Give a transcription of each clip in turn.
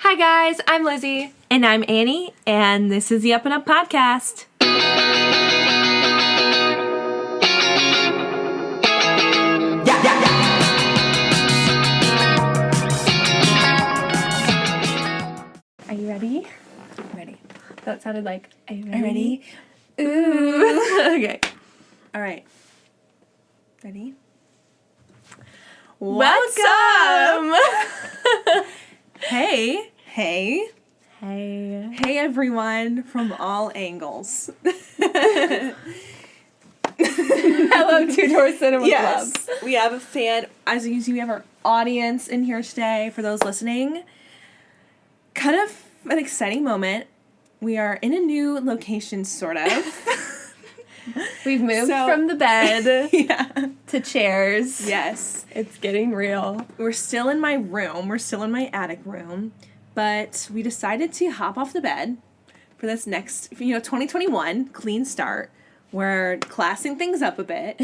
Hi guys, I'm Lizzie. And I'm Annie, and this is the Up and Up Podcast. Are you ready? Ready. That sounded like, are you Ready? Ooh. Okay. All right. Ready? Welcome! Hey. Hey. Hey. Hey, everyone from all angles. Hello, Two Door Cinema Yes. Club. We have a fan. As you can see, we have our audience in here today. For those listening, kind of an exciting moment. We are in a new location, sort of. We've moved from the bed Yeah. to chairs. Yes. It's getting real. We're still in my room. We're still in my attic room. But we decided to hop off the bed for this next, 2021, clean start. We're classing things up a bit,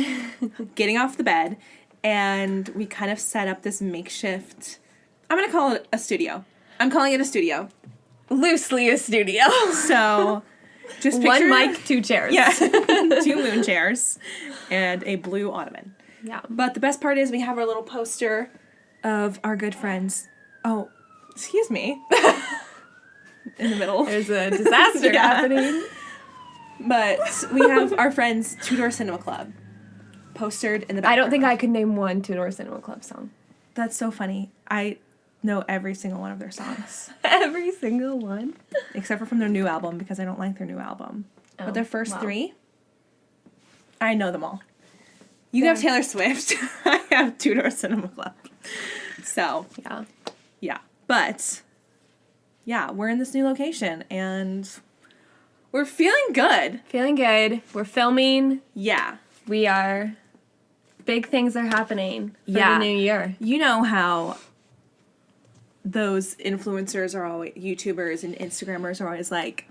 getting off the bed, and we kind of set up this makeshift, I'm going to call it a studio. I'm calling it a studio. Loosely a studio. So, just picture... One mic, two chairs. Yeah, 2 moon chairs and a blue ottoman. Yeah. But the best part is we have our little poster of our good friends. Oh, excuse me. In the middle. There's a disaster happening. But we have our friends Two Door Cinema Club postered in the background. I don't think I could name one Two Door Cinema Club song. That's so funny. I know every single one of their songs. Every single one? Except for from their new album, because I don't like their new album. Oh, but their first wow. 3, I know them all. You have Taylor Swift. I have Two Door Cinema Club. So, yeah. But, yeah, we're in this new location, and we're feeling good. Feeling good. We're filming. Yeah. We are. Big things are happening for the new year. You know how those influencers are always, YouTubers and Instagrammers are always like,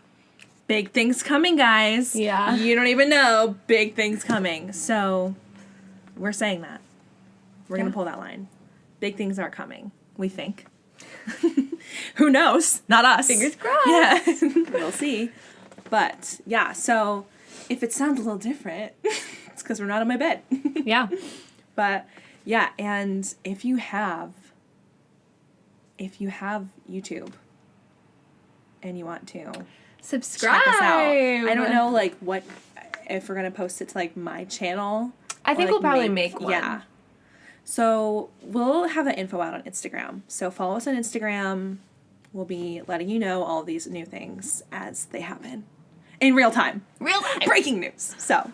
big things coming, guys. Yeah. You don't even know, big things coming. So, we're saying that. We're going to pull that line. Big things are coming, we think. Who knows? Not us. Fingers crossed. Yeah. We'll see. But, yeah, so if it sounds a little different, it's because we're not on my bed. Yeah. But, yeah, and if you have YouTube and you want to Subscribe. check us out. I don't know, like, what, if we're going to post it to, like, my channel. I think or, like, we'll probably make one. Yeah. So, we'll have that info out on Instagram. So, follow us on Instagram. We'll be letting you know all these new things as they happen. In real time. Real time. Breaking news. So.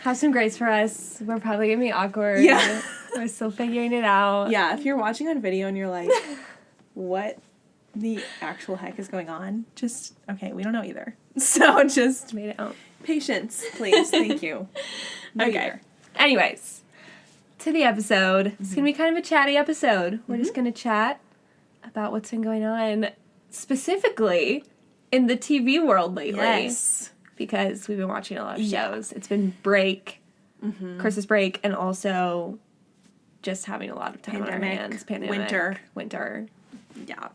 Have some grace for us. We're probably going to be awkward. Yeah. We're still figuring it out. Yeah, if you're watching on video and you're like, what the actual heck is going on? Just, okay, we don't know either. So just Made it out. patience, please. Thank you. No Okay. either. Anyways, to the episode. It's going to be kind of a chatty episode. We're just going to chat about what's been going on specifically in the TV world lately. Yes. Because we've been watching a lot of shows. It's been break, Christmas break, and also just having a lot of time on our hands. Pandemic. Winter. Yeah.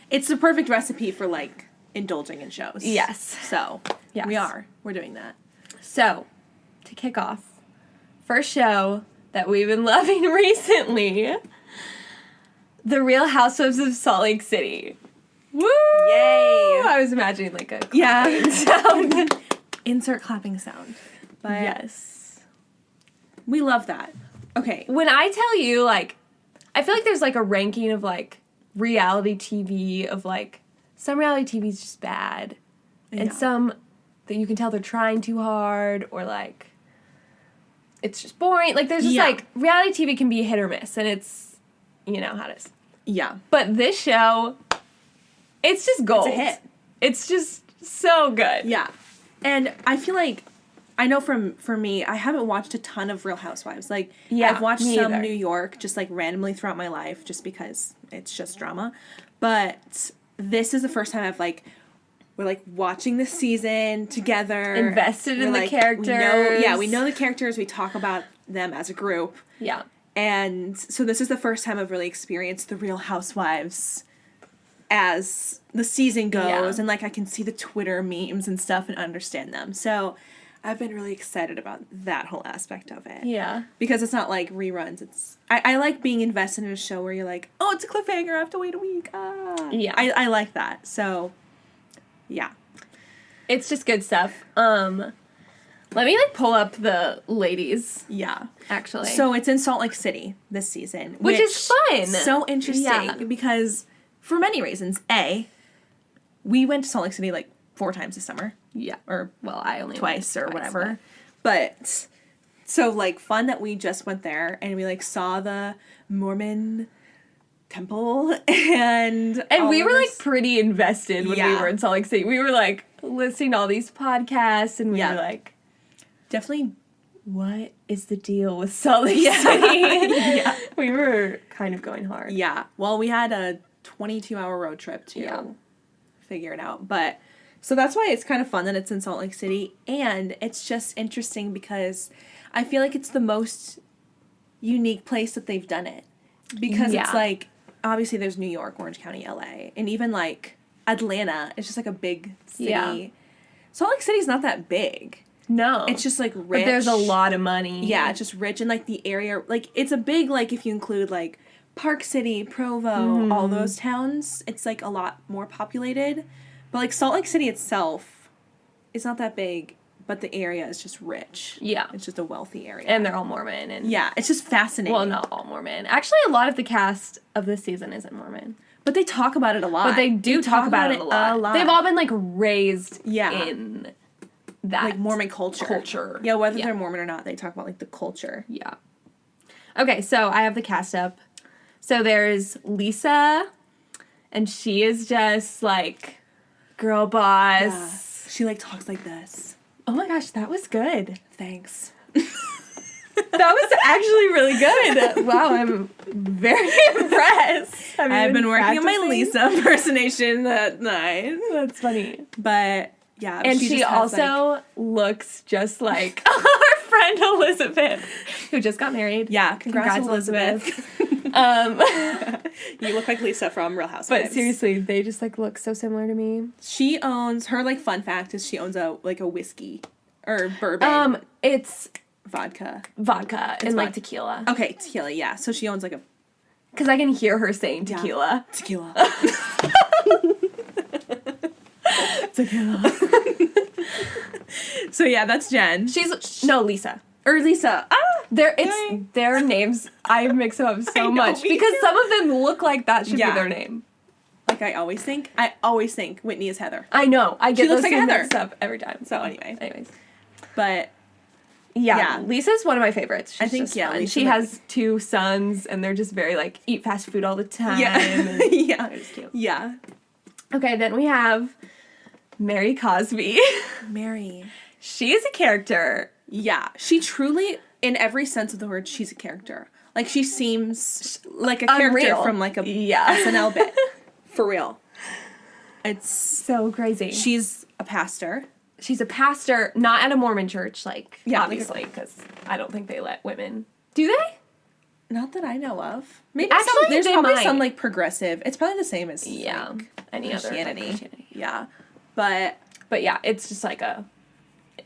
It's the perfect recipe for, like, indulging in shows. Yes. So, Yes. We're doing that. So, to kick off, first show that we've been loving recently, The Real Housewives of Salt Lake City. Woo! Yay! I was imagining like a clapping sound. Insert clapping sound. But Yes. we love that. Okay. When I tell you, like, I feel like there's like a ranking of like reality TV of like, some reality TV is just bad. And Yeah. some that you can tell they're trying too hard or like, it's just boring. Like, there's just like, reality TV can be hit or miss. And it's, you know how it is. Yeah. But this show, it's just gold. It's a hit. It's just so good. Yeah. And I feel like, I know for me, I haven't watched a ton of Real Housewives. Like, Yeah, I've watched me some either. New York just, like, randomly throughout my life just because it's just drama. But this is the first time I've, like, we're, like, watching the season together. Invested in the like, characters. We know the characters. We talk about them as a group. Yeah. And so this is the first time I've really experienced the Real Housewives as the season goes, Yeah. and like I can see the Twitter memes and stuff and understand them. So I've been really excited about that whole aspect of it. Yeah. Because it's not like reruns. I like being invested in a show where you're like, oh, it's a cliffhanger, I have to wait a week. Yeah. I like that. So yeah. It's just good stuff. Let me like pull up the ladies, Yeah. actually. So it's in Salt Lake City this season. Which is fun. So interesting Yeah. because for many reasons. A, we went to Salt Lake City like 4 times this summer. Yeah. Or Well, I only twice went or twice, whatever. But so like fun that we just went there and we like saw the Mormon temple and And we all were of like this- pretty invested when we Yeah. were in Salt Lake City. We were like listening to all these podcasts and we Yeah. were like, definitely what is the deal with Salt Lake City? Yeah. We were kind of going hard. Yeah. Well, we had a 22-hour road trip to Yeah. figure it out. But so that's why it's kind of fun that it's in Salt Lake City. And it's just interesting because I feel like it's the most unique place that they've done it. Because Yeah. it's like, obviously there's New York, Orange County, LA. And even like Atlanta, it's just like a big city. Yeah. Salt Lake City's not that big. No. It's just like rich. But there's a lot of money. Yeah, it's just rich and like the area, like it's a big, like if you include like Park City, Provo, all those towns, it's like a lot more populated. But like Salt Lake City itself, it's not that big, but the area is just rich. Yeah. It's just a wealthy area. And they're all Mormon. And yeah, it's just fascinating. well, not all Mormon. Actually, a lot of the cast of this season isn't Mormon. But they talk about it a lot. But they do talk about it a lot. They've all been like raised Yeah. in that like Mormon culture. Yeah, whether they're Mormon or not, they talk about like the culture. Yeah. Okay, so I have the cast up. So there's Lisa, and she is just like girl boss. Yeah. She like talks like this. Oh my gosh, that was good. Thanks. That was actually really good. Wow, I'm very impressed. Have you I've been working on my practicing? Lisa impersonation that night. That's funny. But yeah, And she just has, also like, looks just like our friend Elizabeth, who just got married. yeah, congrats Elizabeth. You look like Lisa from Real Housewives. But seriously, they just like look so similar to me. she owns her like fun fact is she owns a whiskey or bourbon It's vodka. vodka and like vodka. tequila. Okay, tequila. Yeah, so she owns like a Because I can hear her saying tequila. tequila. Tequila. So yeah, that's Jen. No, Lisa. Or Lisa. Their names. I mix them up so know, much me because too. some of them look like that should Yeah. be their name. Like I always think Whitney is Heather. I know. I get She looks those like two Heather. mixed up every time. So anyway. anyways, But yeah, Lisa's one of my favorites. She's I think, just yeah, fun. Lisa She might has 2 sons, and they're just very like eat fast food all the time. yeah. and Yeah. they're just cute. Yeah. Okay, then we have Mary Cosby. Mary. She is a character. Yeah. She truly, in every sense of the word, she's a character. Like she seems like a character Unreal. from like a Yeah. SNL bit. For real. It's So crazy. she's a pastor. She's a pastor, not at a Mormon church, like, Yeah, obviously, because I don't think they let women. Do they? Not that I know of. Maybe Actually, there's they probably might. some like progressive. It's probably the same as Yeah. like, Any other like, Christianity. Christianity. Yeah. But But yeah, it's just like a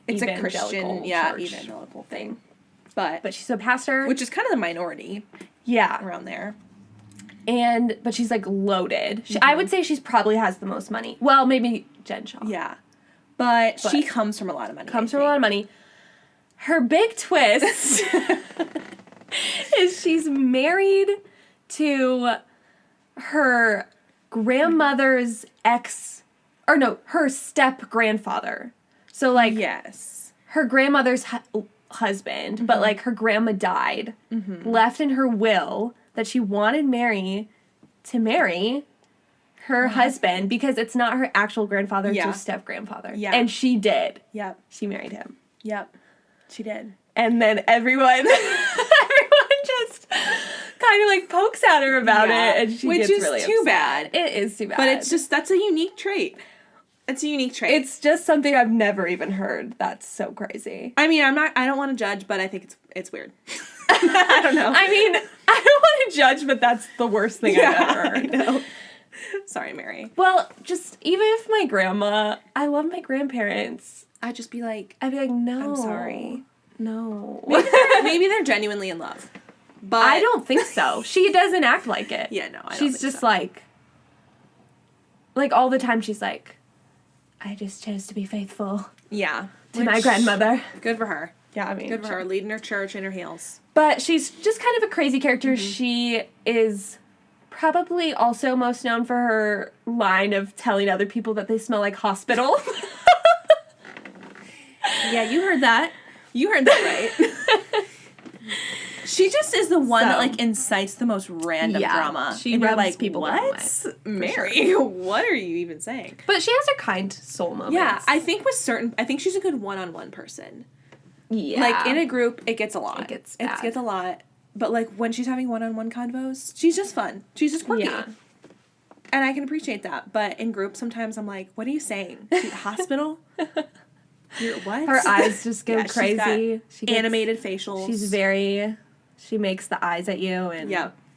it's a evangelical Christian, church evangelical thing. But But she's a pastor. which is kind of the minority yeah. around there. But she's like loaded. I would say she's probably has the most money. Well, maybe Jen Shaw. Yeah. But she comes from a lot of money. Comes from a lot of money. Her big twist is she's married to her grandmother's her step grandfather. So like Yes. her grandmother's husband, but like her grandma died, left in her will that she wanted Mary to marry her husband because it's not her actual grandfather, it's her step grandfather. Yeah. And she did. Yep. She married him. Yep. She did. And then everyone just kind of like pokes at her about Yeah. it, and she Which gets is really too upset. bad. It is too bad. But it's just that's a unique trait. It's a unique trait. it's just something I've never even heard. That's so crazy. I mean, I don't want to judge, but I think it's weird. I don't know. I mean, I don't want to judge, but that's the worst thing I've ever heard. I know. Sorry, Mary. Well, just even if my grandma, I love my grandparents. I'd just be like, I'd be like, no. I'm sorry. No. Maybe they're genuinely in love. But I don't think so. She doesn't act like it. Yeah, no, I don't She's think just so. like all the time she's like, I just chose to be faithful Yeah. to my grandmother. Good for her. Yeah, I mean. Good for her. Leading her church in her heels. But she's just kind of a crazy character. She is probably also most known for her line of telling other people that they smell like hospital. Yeah, you heard that. You heard that right. She just is the one that, like, incites the most random drama. She and you're rubs like, people the wrong way, Mary, what are you even saying? But she has her kind soul moments. Yeah, I think she's a good one-on-one person. Yeah. Like, in a group, it gets a lot. It gets It bad. gets a lot. But, like, when she's having one-on-one convos, she's just fun. She's just quirky. Yeah. And I can appreciate that. But in groups, sometimes I'm like, what are you saying? Hospital? You're what? Her eyes just go crazy. She gets animated facials. She makes the eyes at you and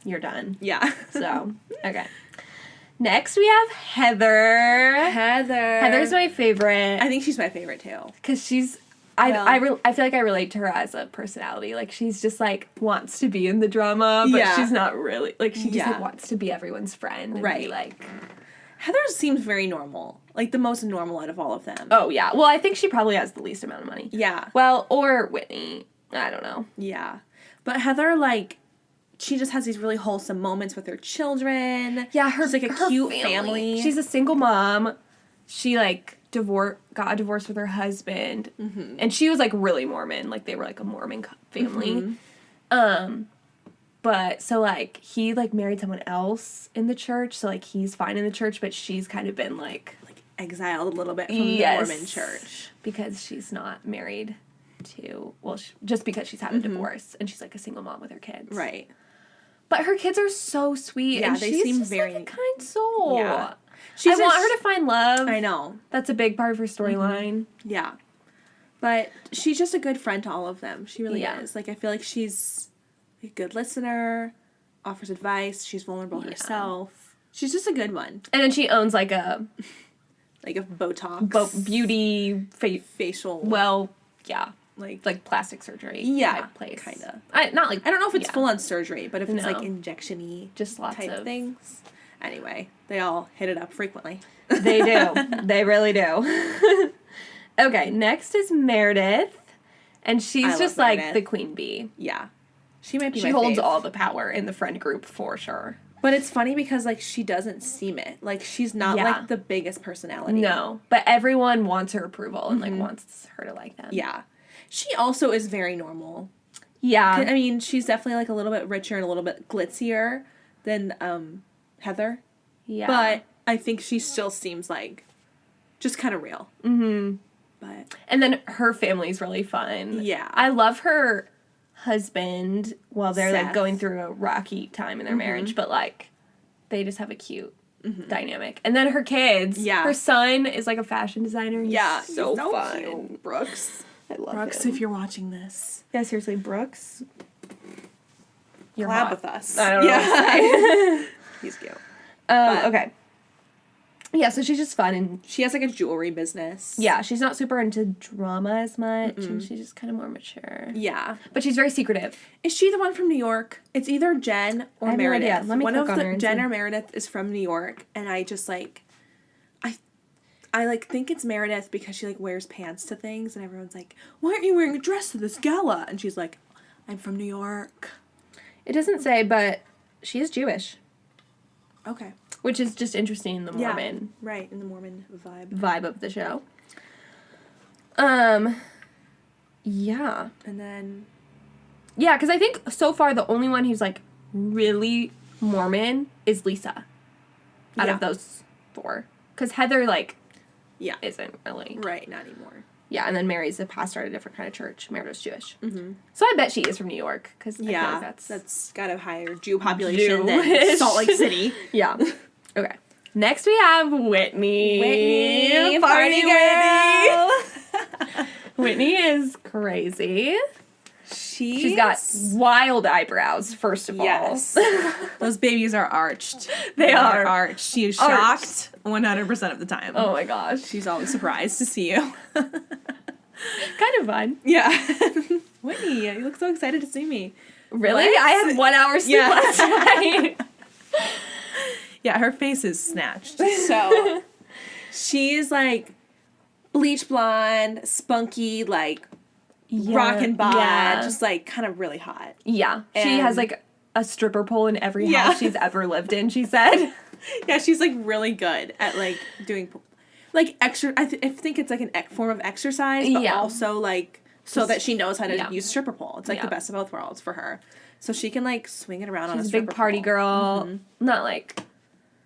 you're done. Yeah. So, okay. Next we have Heather. Heather's my favorite. I think she's my favorite too. Because she's... I feel like I relate to her as a personality. Like, she's just, like, wants to be in the drama, but she's not really... Like, she just, like, wants to be everyone's friend. And be, like... Heather seems very normal. Like, the most normal out of all of them. Oh, yeah. Well, I think she probably has the least amount of money. Yeah. Well, or Whitney. I don't know. Yeah. But Heather, like... She just has these really wholesome moments with her children. Yeah, she's like a cute family. She's a single mom. She, like... got a divorce with her husband, and she was like really Mormon, like they were like a Mormon family. But so like he like married someone else in the church, so like he's fine in the church, but she's kind of been like exiled a little bit from the Mormon church because she's not married to just because she's had a divorce and she's like a single mom with her kids, right? But her kids are so sweet, and they she's seem just very like a kind soul. Yeah. I want her to find love. I know. That's a big part of her storyline. Yeah. But she's just a good friend to all of them. She really is. Like, I feel like she's a good listener, offers advice, she's vulnerable herself. She's just a good one. And then she owns, like a Botox. Beauty facial. Well, yeah. Like plastic surgery type place. Kind of. I don't know if it's full-on surgery, but if it's, like, injection-y just lots type of things. Anyway, they all hit it up frequently. They do. They really do. Okay, next is Meredith. And she's just like the queen bee. Yeah. She might be She holds all the power in the friend group for sure. But it's funny because, like, she doesn't seem it. Like, she's not, like, the biggest personality. No. But everyone wants her approval and, like, wants her to like them. Yeah. She also is very normal. Yeah. I mean, she's definitely, like, a little bit richer and a little bit glitzier than, Heather. Yeah. But I think she still seems like just kind of real. But and then her family's really fun. Yeah. I love her husband while they're Seth. like going through a rocky time in their marriage, but like they just have a cute dynamic. And then her kids. Yeah. Her son is like a fashion designer. He's so fun. Cute. Brooks. I love Brooks, him. if you're watching this. Yeah, seriously, Brooks. You're collab with us. I don't know what to say. He's cute. Okay. Yeah, so she's just fun, and she has like a jewelry business. Yeah, she's not super into drama as much, and she's just kind of more mature. Yeah. But she's very secretive. Is she the one from New York? It's either Jen or Meredith. No idea. Let me click on her. Jen or Meredith is from New York, and I just like I like think it's Meredith because she like wears pants to things, and everyone's like, "Why aren't you wearing a dress to this gala?" And she's like, "I'm from New York." It doesn't say, but she is Jewish. Okay. Which is just interesting in the Mormon. Yeah, right, in the Mormon vibe of the show. Yeah. And then... Yeah, because I think so far the only one who's, like, really Mormon is Lisa. Out of those four. Because Heather, like, isn't really. Right, not anymore. Yeah, and then Mary's a pastor at a different kind of church. Meredith's Jewish. Mm-hmm. So I bet she is from New York. Because I feel like that's got a higher Jew population than Salt Lake City. Yeah. Okay. Next we have Whitney. Party girl. Whitney is crazy. She's got wild eyebrows, first of all. Yes. Those babies are arched. They are arched. She is shocked 100% of the time. Oh my gosh. She's always surprised to see you. Kind of fun. Yeah. Whitney, you look so excited to see me. Really? What? I had 1 hour sleep last night. Yeah, her face is snatched. So, she's like bleach blonde, spunky, like rockin' bod, just like kind of really hot. Yeah. And she has like a stripper pole in every house she's ever lived in, she said. Yeah, she's like really good at like doing like extra. I think it's like an form of exercise, but also like so that she knows how to use stripper pole. It's like the best of both worlds for her. So she can like swing it around on a stripper pole. She's a big party girl. Mm-hmm. Not like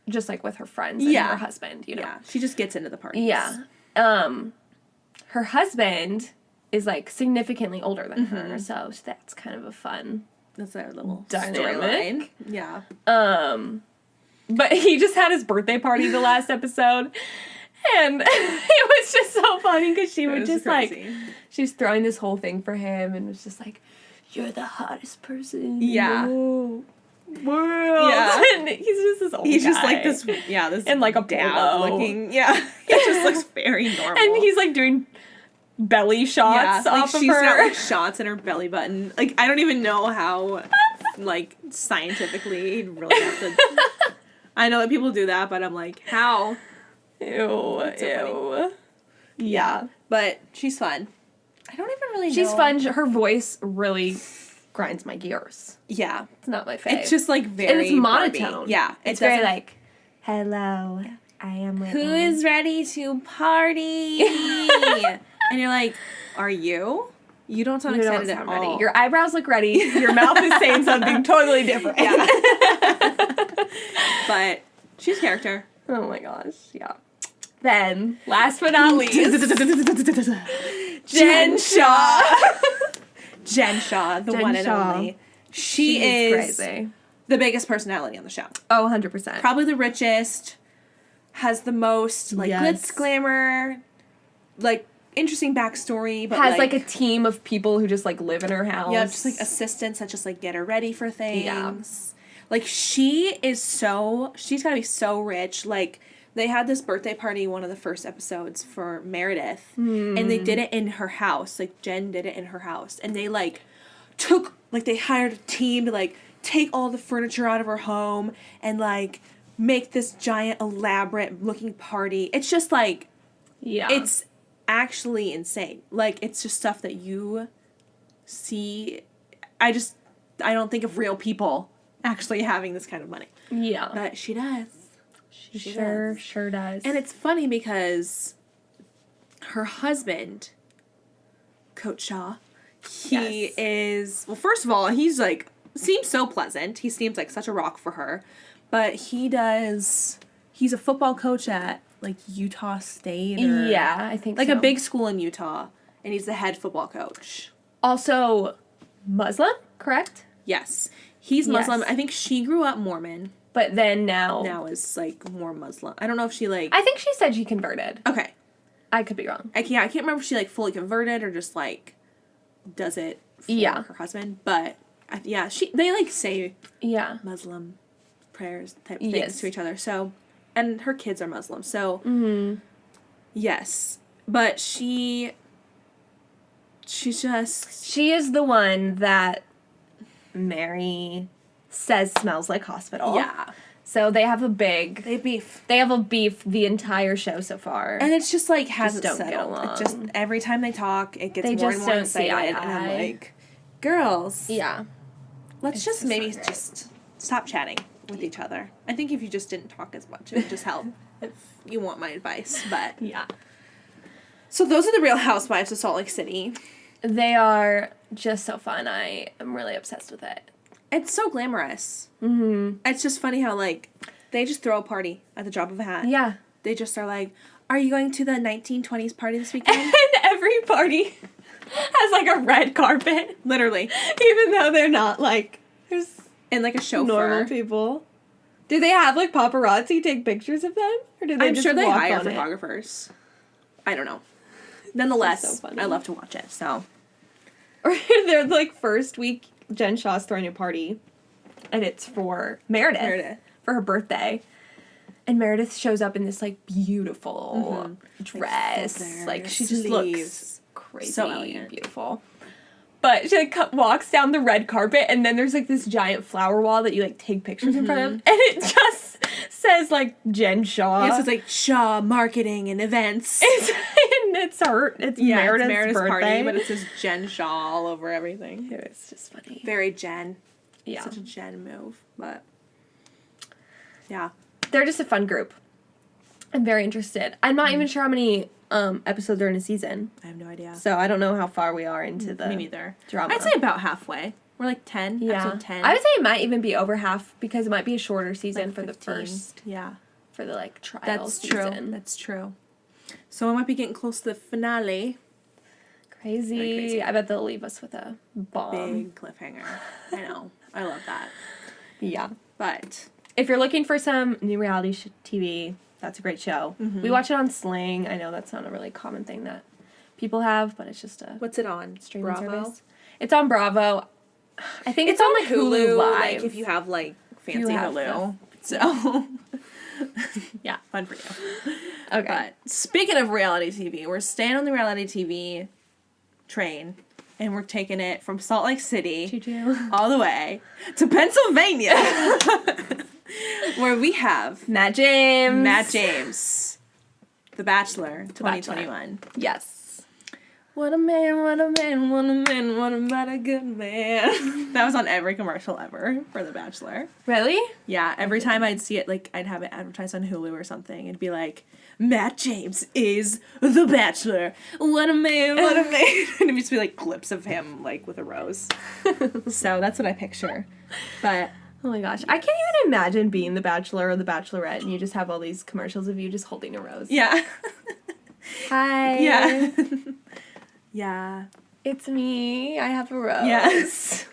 just like with her friends and her husband, you know. Yeah, she just gets into the parties. Yeah. Her husband is like significantly older than her, so that's kind of a fun. That's our little dynamic. Yeah. But he just had his birthday party the last episode, and it was just so funny because she would just crazy. Like, she was throwing this whole thing for him, and was just like, "You're the hottest person in the whole world." Yeah. And he's just this old guy. He's just like this, this and like a dad looking. Yeah, he just looks very normal. And he's like doing belly shots off of her. She's got like shots in her belly button. Like I don't even know how, like scientifically, you'd really have to. I know that people do that, but I'm like, how? Ew. So yeah, but she's fun. I don't even really know. She's fun. Her voice really grinds my gears. Yeah. It's not my fave. It's just like very and it's monotone. Barbie. Yeah. It's very like, hello, I am Whitney. Who is ready to party? And you're like, are you? You don't sound excited at all. Ready. Your eyebrows look ready. Your mouth is saying something totally different. Yeah. But she's character. Oh my gosh, yeah. Then, last but not least, Jen Shaw. Jen Shaw, the one and only. She is crazy. The biggest personality on the show. Oh, 100%. Probably the richest, has the most, like, glitz, glamour, like, interesting backstory, but has like a team of people who just like live in her house. Yeah, just like assistants that just like get her ready for things. Yeah. Like she's gotta be so rich. Like they had this birthday party, one of the first episodes for Meredith, and they did it in her house. Like Jen did it in her house, and they like they hired a team to like take all the furniture out of her home and like make this giant elaborate looking party. It's just like it's actually insane. Like it's just stuff that you see. I don't think of real people actually having this kind of money. Yeah. But she does. She sure does. And it's funny because her husband, Coach Shaw, he is, well, first of all, he's like, seems so pleasant. He seems like such a rock for her. But he's a football coach at like Utah State or I think like a big school in Utah, and he's the head football coach. Also Muslim, correct? Yes. He's Muslim. I think she grew up Mormon. But then now is like more Muslim. I don't know if she like I think she said she converted. Okay. I could be wrong. I can't remember if she like fully converted or just like does it for her husband. But they like say Muslim prayers type things to each other. So and her kids are Muslim, so yes. But she is the one that Mary says smells like hospital. Yeah. So they have a beef. They have a beef the entire show so far. And it's just like hasn't settled. It just every time they talk, it gets more and more excited. And I'm like, girls. Yeah. Let's just maybe just stop chatting with each other. I think if you just didn't talk as much, it would just help. If you want my advice, but yeah. So those are the Real Housewives of Salt Lake City. They are just so fun. I am really obsessed with it. It's so glamorous. Mm-hmm. It's just funny how like they just throw a party at the drop of a hat. Yeah. They just are like, "Are you going to the 1920s party this weekend?" And every party has like a red carpet, literally, even though they're not like and like a chauffeur. Normal people. Do they have like paparazzi take pictures of them, or do they? I'm sure they hire photographers. I don't know. Nonetheless, so I love to watch it. So Or they're like first week, Jen Shaw's throwing a party, and it's for Meredith. For her birthday. And Meredith shows up in this like beautiful dress. Like she just looks crazy, so elegant, beautiful. But she like walks down the red carpet, and then there's like this giant flower wall that you like take pictures in front of, and it just says like Jen Shaw. Yes, it's like Shaw Marketing and Events. It's Meredith's birthday. Party, but it says Jen Shaw all over everything. It's just funny. Very Jen. Yeah. Such a Jen move, but yeah. They're just a fun group. I'm very interested. I'm not even sure how many episodes are in a season. I have no idea. So I don't know how far we are into the Me neither. drama. I'd say about halfway. We're like 10. Yeah. Episode 10. I would say it might even be over half because it might be a shorter season like for 15. the first. Yeah. For the like trial That's season. true. That's true. So I might be getting close to the finale. Crazy. Very crazy. I bet they'll leave us with a bomb. Big cliffhanger. I know. I love that. Yeah. But if you're looking for some new reality TV, that's a great show. We watch it on Sling. I know that's not a really common thing that people have, but it's just a what's it on? streaming Bravo? service. It's on Bravo. I think it's on like Hulu Live. Like if you have like fancy Hulu. So yeah, fun for you. Okay. But speaking of reality TV, we're staying on the reality TV train, and we're taking it from Salt Lake City Choo-choo. all the way to Pennsylvania, where we have Matt James. The Bachelor 2021. Yes. What a man, what a man, what a man, what about a good man. That was on every commercial ever for The Bachelor. Really? Yeah, every time I'd see it, like, I'd have it advertised on Hulu or something. It'd be like, Matt James is The Bachelor. What a man, what a man. And it'd just be, like, clips of him, like, with a rose. So that's what I picture. But Oh my gosh. I can't even imagine being The Bachelor or The Bachelorette and you just have all these commercials of you just holding a rose. yeah. Hi. Yeah. Yeah. It's me. I have a rose. Yes.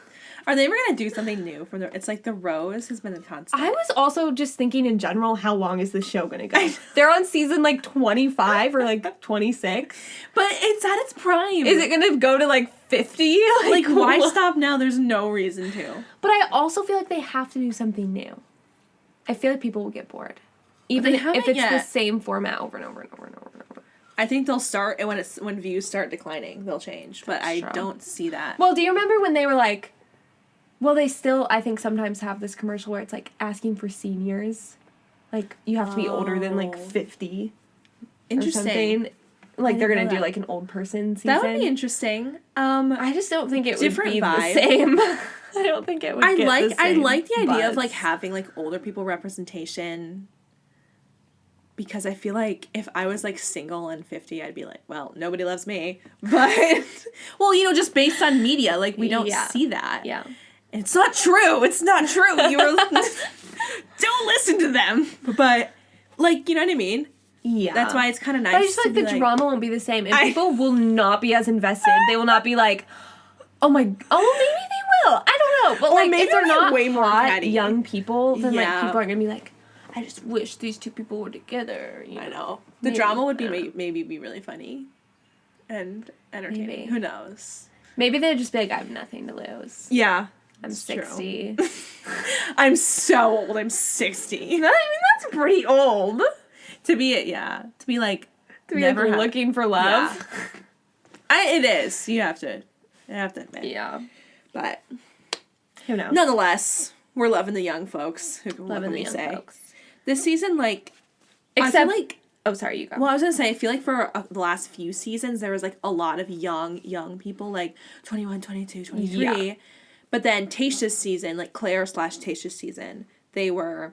Are they ever going to do something new from the... It's like the rose has been a constant. I was also just thinking in general, how long is this show going to go? They're on season like 25 or like 26. But it's at its prime. Is it going to go to like 50? Like, why stop now? There's no reason to. But I also feel like they have to do something new. I feel like people will get bored. Even if it's the same format over and over and over and over and over. I think they'll start, and when views start declining, they'll change. But I don't see that. Well, do you remember when they were like... Well, they still, I think, sometimes have this commercial where it's, like, asking for seniors. Like, you have to be older than, like, 50. Interesting. Or something. Like, they're going to do, like, an old person season. That would be interesting. I just don't think it would be vibe. the same. I don't think it would I get the same like the idea of, buzz. like, having, like, older people representation. Because I feel like if I was, like, single and 50, I'd be like, well, nobody loves me. But, well, you know, just based on media, like, we don't see that. Yeah. And it's not true. It's not true. Don't listen to them. But, like, you know what I mean? Yeah. That's why it's kind of nice. But I just feel like the drama won't be the same. And people will not be as invested. They will not be like, maybe they will. I don't know. But, like, maybe if they're not way more hot catty. young people, then, like, Yeah. people are going to be like, I just wish these two people were together. You know? I know. The drama would be maybe be really funny and entertaining. Maybe. Who knows? Maybe they'd just be like, I have nothing to lose. Yeah. I'm 60. I'm so old. I'm 60. I mean, that's pretty old. To be like Never looking for love. Yeah. It is. You have to admit. Yeah. But who knows? nonetheless, we're loving the young folks. Loving the young folks. This season, like, except I feel like. Oh, sorry, you go. Well, I was gonna say, I feel like for the last few seasons, there was, like, a lot of young people, like, 21, 22, 23. Yeah. But then Tayshia's season, like, Claire/Tayshia's season, they were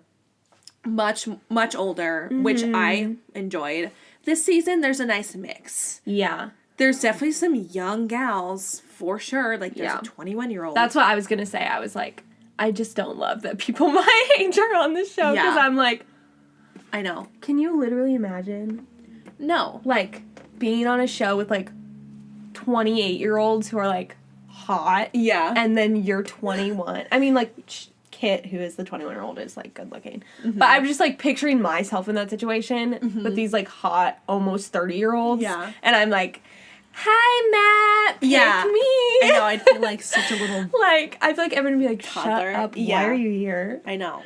much, much older, which I enjoyed. This season, there's a nice mix. Yeah. There's definitely some young gals, for sure. Like, there's a 21-year-old. That's what I was gonna say. I was like, I just don't love that people my age are on the show, because I'm like... I know. Can you literally imagine? No. Like, being on a show with, like, 28-year-olds who are, like, hot. Yeah. And then you're 21. I mean, like, Kit, who is the 21-year-old, is, like, good looking. Mm-hmm. But I'm just, like, picturing myself in that situation with these, like, hot, almost 30-years. Yeah. And I'm like, hi, Matt, pick me. I know, I'd feel like such a little like, I feel like everyone would be like, toddler. shut up, Yeah. why are you here? I know.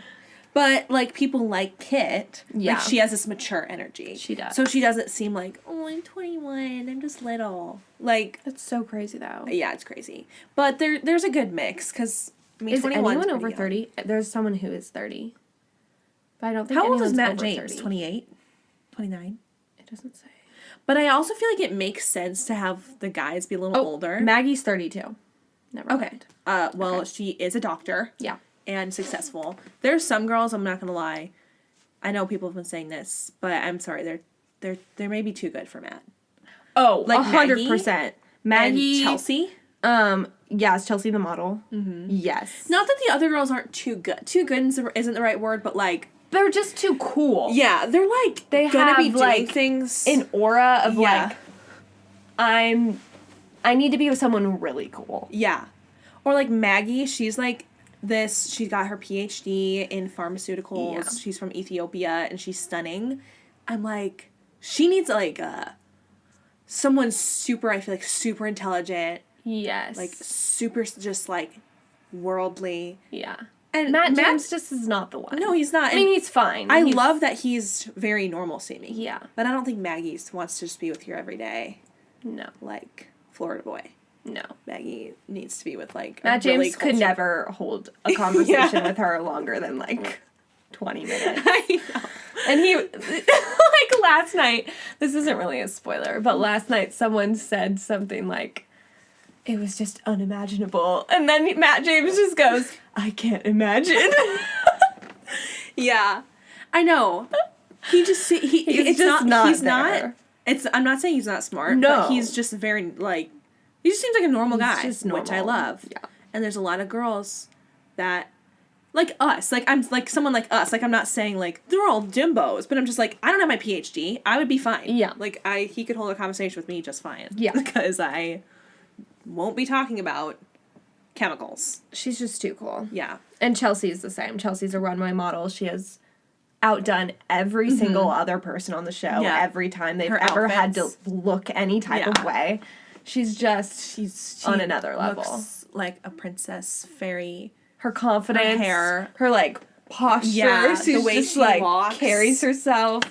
But, like, people like Kit. Yeah. Like, she has this mature energy. She does. So she doesn't seem like, oh, I'm 21, I'm just little. Like... That's so crazy, though. Yeah, it's crazy. But there's a good mix, because, I mean, Is 21's anyone over young. 30? There's someone who is 30. But I don't think How old is anyone's Matt over James? 30. 28? 29? It doesn't say. But I also feel like it makes sense to have the guys be a little older. Maggie's 32. Never Okay. mind. Well, she is a doctor. Yeah. And successful. There's some girls, I'm not gonna lie. I know people have been saying this, but I'm sorry, they're may be too good for Matt. Oh, Like 100%. Maggie. And Chelsea. Yes, Chelsea the model. Mm-hmm. Yes. Not that the other girls aren't too good. Too good isn't the right word, but like They're just too cool. yeah, they're like They gonna have be doing like things. an aura of Yeah. like, I need to be with someone really cool. Yeah. Or like Maggie, she's like this, she got her PhD in pharmaceuticals. Yeah. She's from Ethiopia and she's stunning. I'm like, she needs like someone super, I feel like super intelligent, Yes. like super just like worldly. yeah. And Matt James just is not the one. No, he's not. I mean, he's fine. I He's- love that he's very normal seeming. Yeah. But I don't think Maggie wants to just be with you every day No. like Florida boy. No. Maggie needs to be with like Matt a really James could never hold a conversation with her longer than like 20 minutes. I know. And he, like last night, this isn't really a spoiler, but last night someone said something like, it was just unimaginable. And then Matt James just goes, I can't imagine. Yeah. I know. He just He's just not there. I'm not saying he's not smart, No. but he's just very like he just seems like a normal guy, just which I normal. love. Yeah. And there's a lot of girls that like us, like I'm like someone like us, like I'm not saying like they're all Jimbos, but I'm just like I don't have my PhD. I would be fine. Yeah. Like he could hold a conversation with me just fine. Yeah. Because I won't be talking about chemicals. She's just too cool. Yeah. And Chelsea's the same. Chelsea's a runway model. She has outdone every single other person on the show Yeah. every time they've Her ever had to outfits. look any type of Yeah. way. She's She on another level. looks like a princess fairy. Her confidence, Her hair. her like posture, Yeah, the she's way just she like walks. carries herself.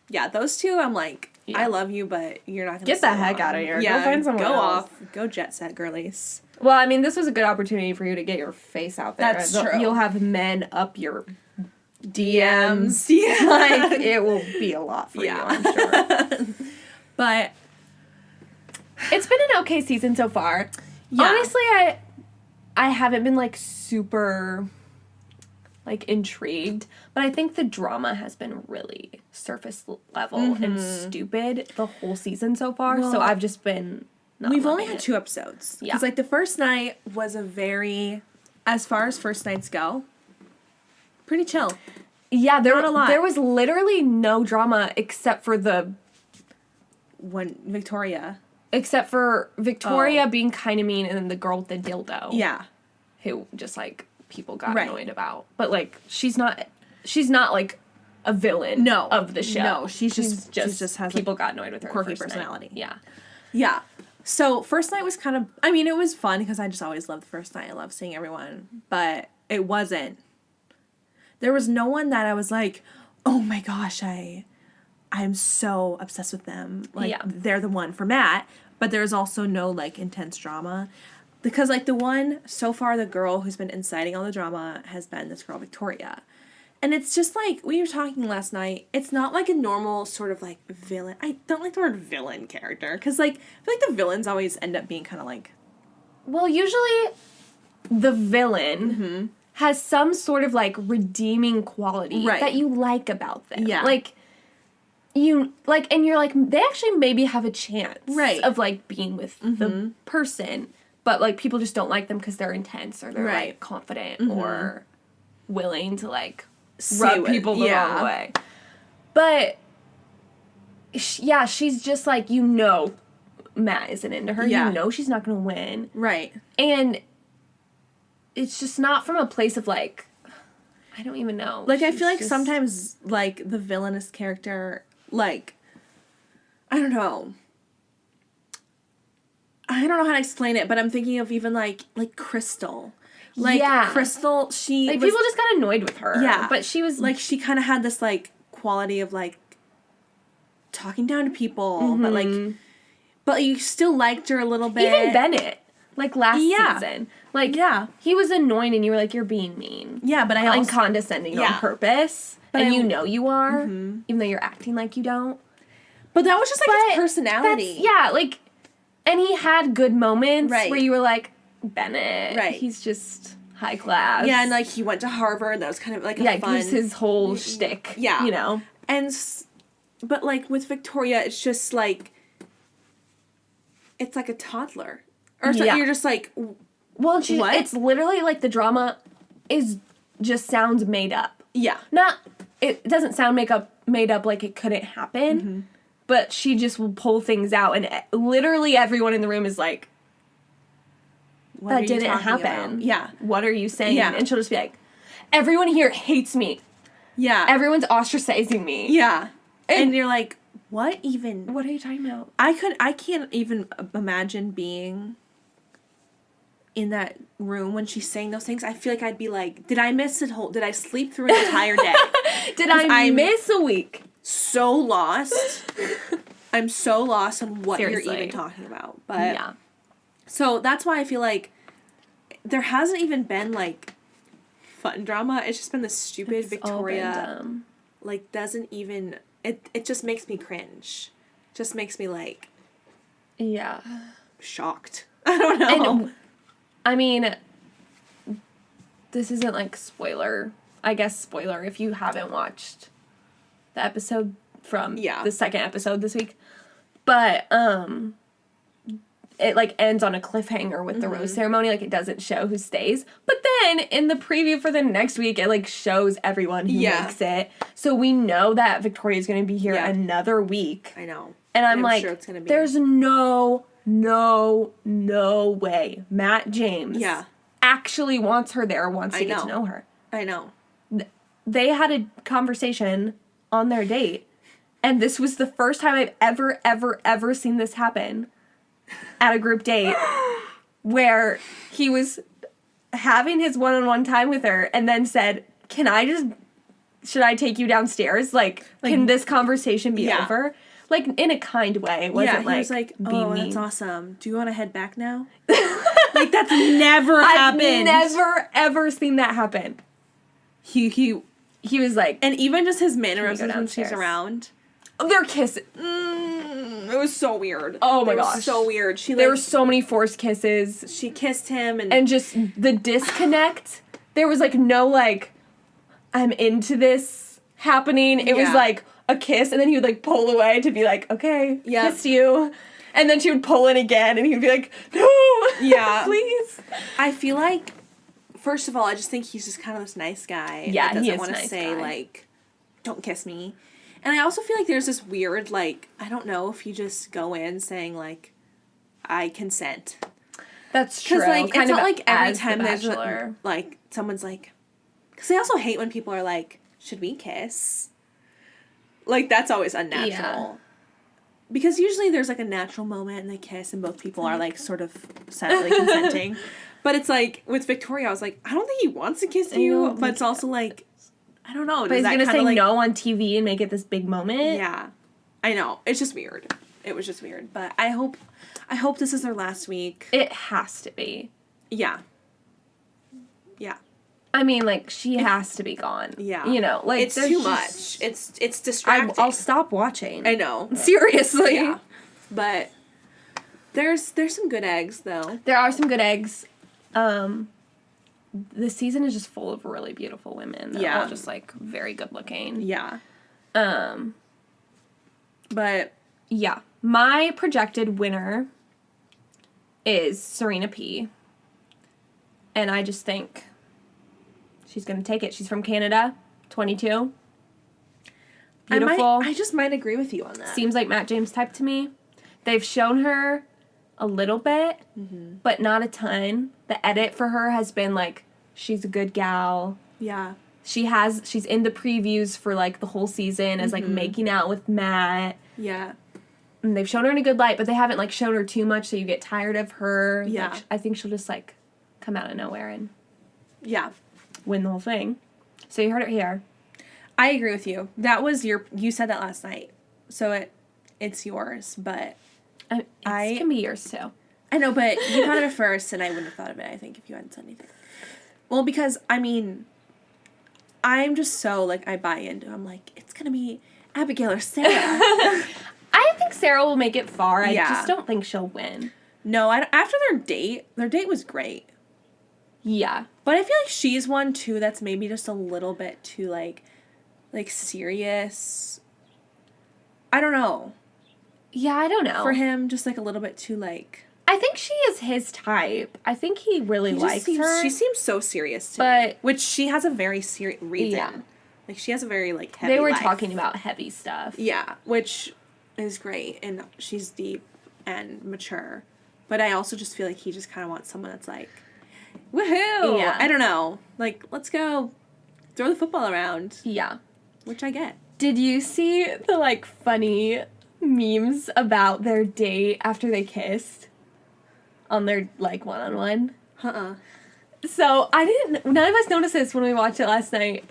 Yeah, those two, I'm like, Yeah. I love you, but you're not gonna Get the stay heck long. outta here. Go Yeah, find someone go else. off. Go jet set, girlies. Well, I mean, this was a good opportunity for you to get your face out there. That's true. You'll have men up your DMs. Yeah. Like, it will be a lot for you, I'm sure. But It's been an okay season so far. Yeah. Honestly, I haven't been like super like intrigued, but I think the drama has been really surface level and stupid the whole season so far. So Well, I've just been not we've only loving had it. 2 episodes. Yeah. Because, like, the first night was a very, as far as first nights go, pretty chill. Yeah, Not a lot. there was literally no drama except for When Victoria. Victoria being kind of mean and then the girl with the dildo. Yeah. Who just like people got Right. annoyed about. But like she's not like a villain No. of the show. No, she just has, people got annoyed with her quirky the first personality. night. Yeah. Yeah. So first night was kind of, I mean, it was fun because I just always loved the first night. I love seeing everyone, but it wasn't. There was no one that I was like, oh my gosh, I'm so obsessed with them. Like, Yeah. they're the one for Matt. But there's also no, like, intense drama. Because, like, the one, so far, the girl who's been inciting all the drama has been this girl, Victoria. And it's just, like, we were talking last night, it's not, like, a normal sort of, like, villain. I don't like the word villain character. Because, like, I feel like the villains always end up being kind of, like... Well, usually the villain has some sort of like redeeming quality Right. that you like about them. Yeah. Like you like and you're like they actually maybe have a chance Right. of like being with the person, but like people just don't like them because they're intense or they're Right. like confident or willing to like Say rub what- people the yeah. wrong way. But yeah, she's just like Matt isn't into her. Yeah. You know she's not going to win. Right. And it's just not from a place of like, I don't even know. Like, I She's feel like just- sometimes, like, the villainous character, like, I don't know. I don't know how to explain it, but I'm thinking of even, like Crystal. Like, Crystal, she like, people just got annoyed with her. Yeah. But she was... Like, she kind of had this, like, quality of, like, talking down to people, but you still liked her a little bit. Even Bennett, like, last season. Like, he was annoying, and you were like, you're being mean. Yeah, but I also... And condescending on purpose. But and you know you are, even though you're acting like you don't. But that was just, like, his personality. Yeah, like... And he had good moments where you were like, Bennett, he's just high class. Yeah, and, like, he went to Harvard. That was kind of, like, a fun... Yeah, gives his whole shtick, you know? And, but, like, with Victoria, it's just, like, it's like a toddler. Or something. You're just like, well, what? It's literally, like, the drama just sounds made up. Yeah. It doesn't sound made up like it couldn't happen. But she just will pull things out, and literally everyone in the room is like, that didn't happen. About? Yeah. What are you saying? Yeah. And she'll just be like, everyone here hates me. Yeah. Everyone's ostracizing me. Yeah. And you're like, what even? What are you talking about? I can't even imagine being in that room when she's saying those things. I feel like I'd be like, did I sleep through an entire day? Did I miss a week? So lost. I'm so lost on what you're even talking about. But so that's why I feel like there hasn't even been like fun drama. It's just been the stupid Victoria like doesn't even it just makes me cringe. Just makes me like shocked. I don't know. And, I mean, this isn't like spoiler. I guess spoiler if you haven't watched the episode from the second episode this week. But, it, like, ends on a cliffhanger with the rose ceremony. Like, it doesn't show who stays. But then, in the preview for the next week, it, like, shows everyone who makes it. So we know that Victoria's going to be here another week. I know. And I'm like, sure it's gonna be. There's no way Matt James actually wants her there or wants to get to know her. I know. They had a conversation on their date, and this was the first time I've ever seen this happen at a group date where he was having his one-on-one time with her and then said, should I take you downstairs? Like can this conversation be over? Like, in a kind way. It wasn't he was like, oh, mean. That's awesome. Do you want to head back now? Like, that's never happened. I've never, ever seen that happen. He was like... And even just his mannerisms when she's around. They're kissing. It was so weird. Oh, my gosh. It was so weird. There were so many forced kisses. She kissed him and just the disconnect. There was, like, no, like, I'm into this happening. It was, like... a kiss, and then he would, like, pull away to be like, okay, kissed you. And then she would pull in again, and he would be like, no! Yeah. Please. I feel like, first of all, I just think he's just kind of this nice guy. Yeah, that he doesn't is want to nice say, guy. like, don't kiss me. And I also feel like there's this weird, like, I don't know if you just go in saying, like, I consent. That's true. Because, like, it's not like every time there's, like, someone's like... Because I also hate when people are like, should we kiss? Like, that's always unnatural. Yeah. Because usually there's, like, a natural moment and they kiss and both people are, like, sort of silently consenting. But it's, like, with Victoria, I was like, I don't think he wants to kiss you. But it's also, like, I don't know. But he's going to say no on TV and make it this big moment? Yeah. I know. It's just weird. It was just weird. But I hope this is their last week. It has to be. Yeah. Yeah. I mean, like, she has to be gone. Yeah. You know, like, it's too much. It's distracting. I'll stop watching. I know. Seriously. Yeah. But there's some good eggs, though. There are some good eggs. This season is just full of really beautiful women. They're all just, like, very good looking. Yeah. But, yeah. My projected winner is Serena P. And I just think... she's going to take it. She's from Canada, 22. Beautiful. I just might agree with you on that. Seems like Matt James type to me. They've shown her a little bit, but not a ton. The edit for her has been like, she's a good gal. Yeah. She's in the previews for like the whole season as like making out with Matt. Yeah. and they've shown her in a good light, but they haven't, like, shown her too much so you get tired of her. Yeah. Like, I think she'll just, like, come out of nowhere and Yeah. win the whole thing. So you heard it here. I agree with you. That was you said that last night. So it's yours, but It can be yours, too. I know, but you thought of it first, and I wouldn't have thought of it, I think, if you hadn't said anything. Well, because, I mean, I'm just so, like, I buy into, I'm like, it's gonna be Abigail or Sarah. I think Sarah will make it far. I Yeah. just don't think she'll win. No, after their date was great. Yeah. But I feel like she's one, too, that's maybe just a little bit too, like serious. I don't know. Yeah, I don't know. For him, just, like, a little bit too, like... I think she is his type. I think he really likes her. She seems so serious to But- me. Which she has a very serious reason. Yeah. Like, she has a very, like, heavy They were life. talking about heavy stuff. Yeah, which is great. And she's deep and mature. But I also just feel like he just kind of wants someone that's like, woohoo! Yeah. I don't know. Like, let's go throw the football around. Yeah. Which I get. Did you see the, like, funny memes about their date after they kissed? On their, like, one-on-one? So, none of us noticed this when we watched it last night,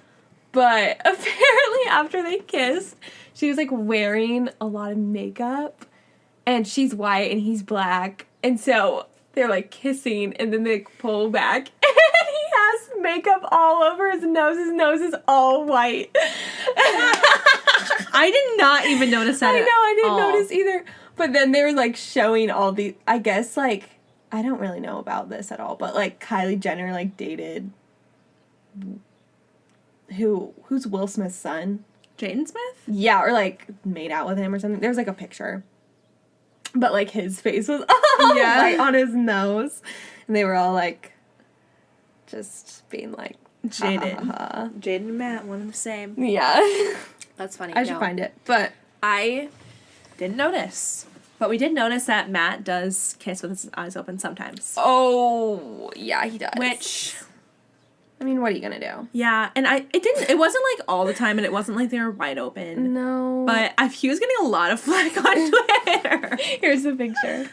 but apparently after they kissed, she was, like, wearing a lot of makeup, and she's white and he's black, and so they're, like, kissing, and then they pull back, and he has makeup all over his nose is all white. I did not even notice that. I know, I didn't notice either, but then they were, like, showing all the, I guess, like, I don't really know about this at all, but, like, Kylie Jenner, like, dated who's Will Smith's son? Jaden Smith? Yeah, or, like, made out with him or something. There's, like, a picture. But, like, his face was all white on his nose. And they were all, like, just being, like, Jaden. ha, ha, ha. Jaden and Matt, one and the same. Yeah. That's funny. I should find it. But I didn't notice. But we did notice that Matt does kiss with his eyes open sometimes. oh, yeah, he does. Which, I mean, what are you gonna do? yeah, and it wasn't like all the time, and it wasn't like they were wide open. No. But he was getting a lot of flack on Twitter. Here's the picture.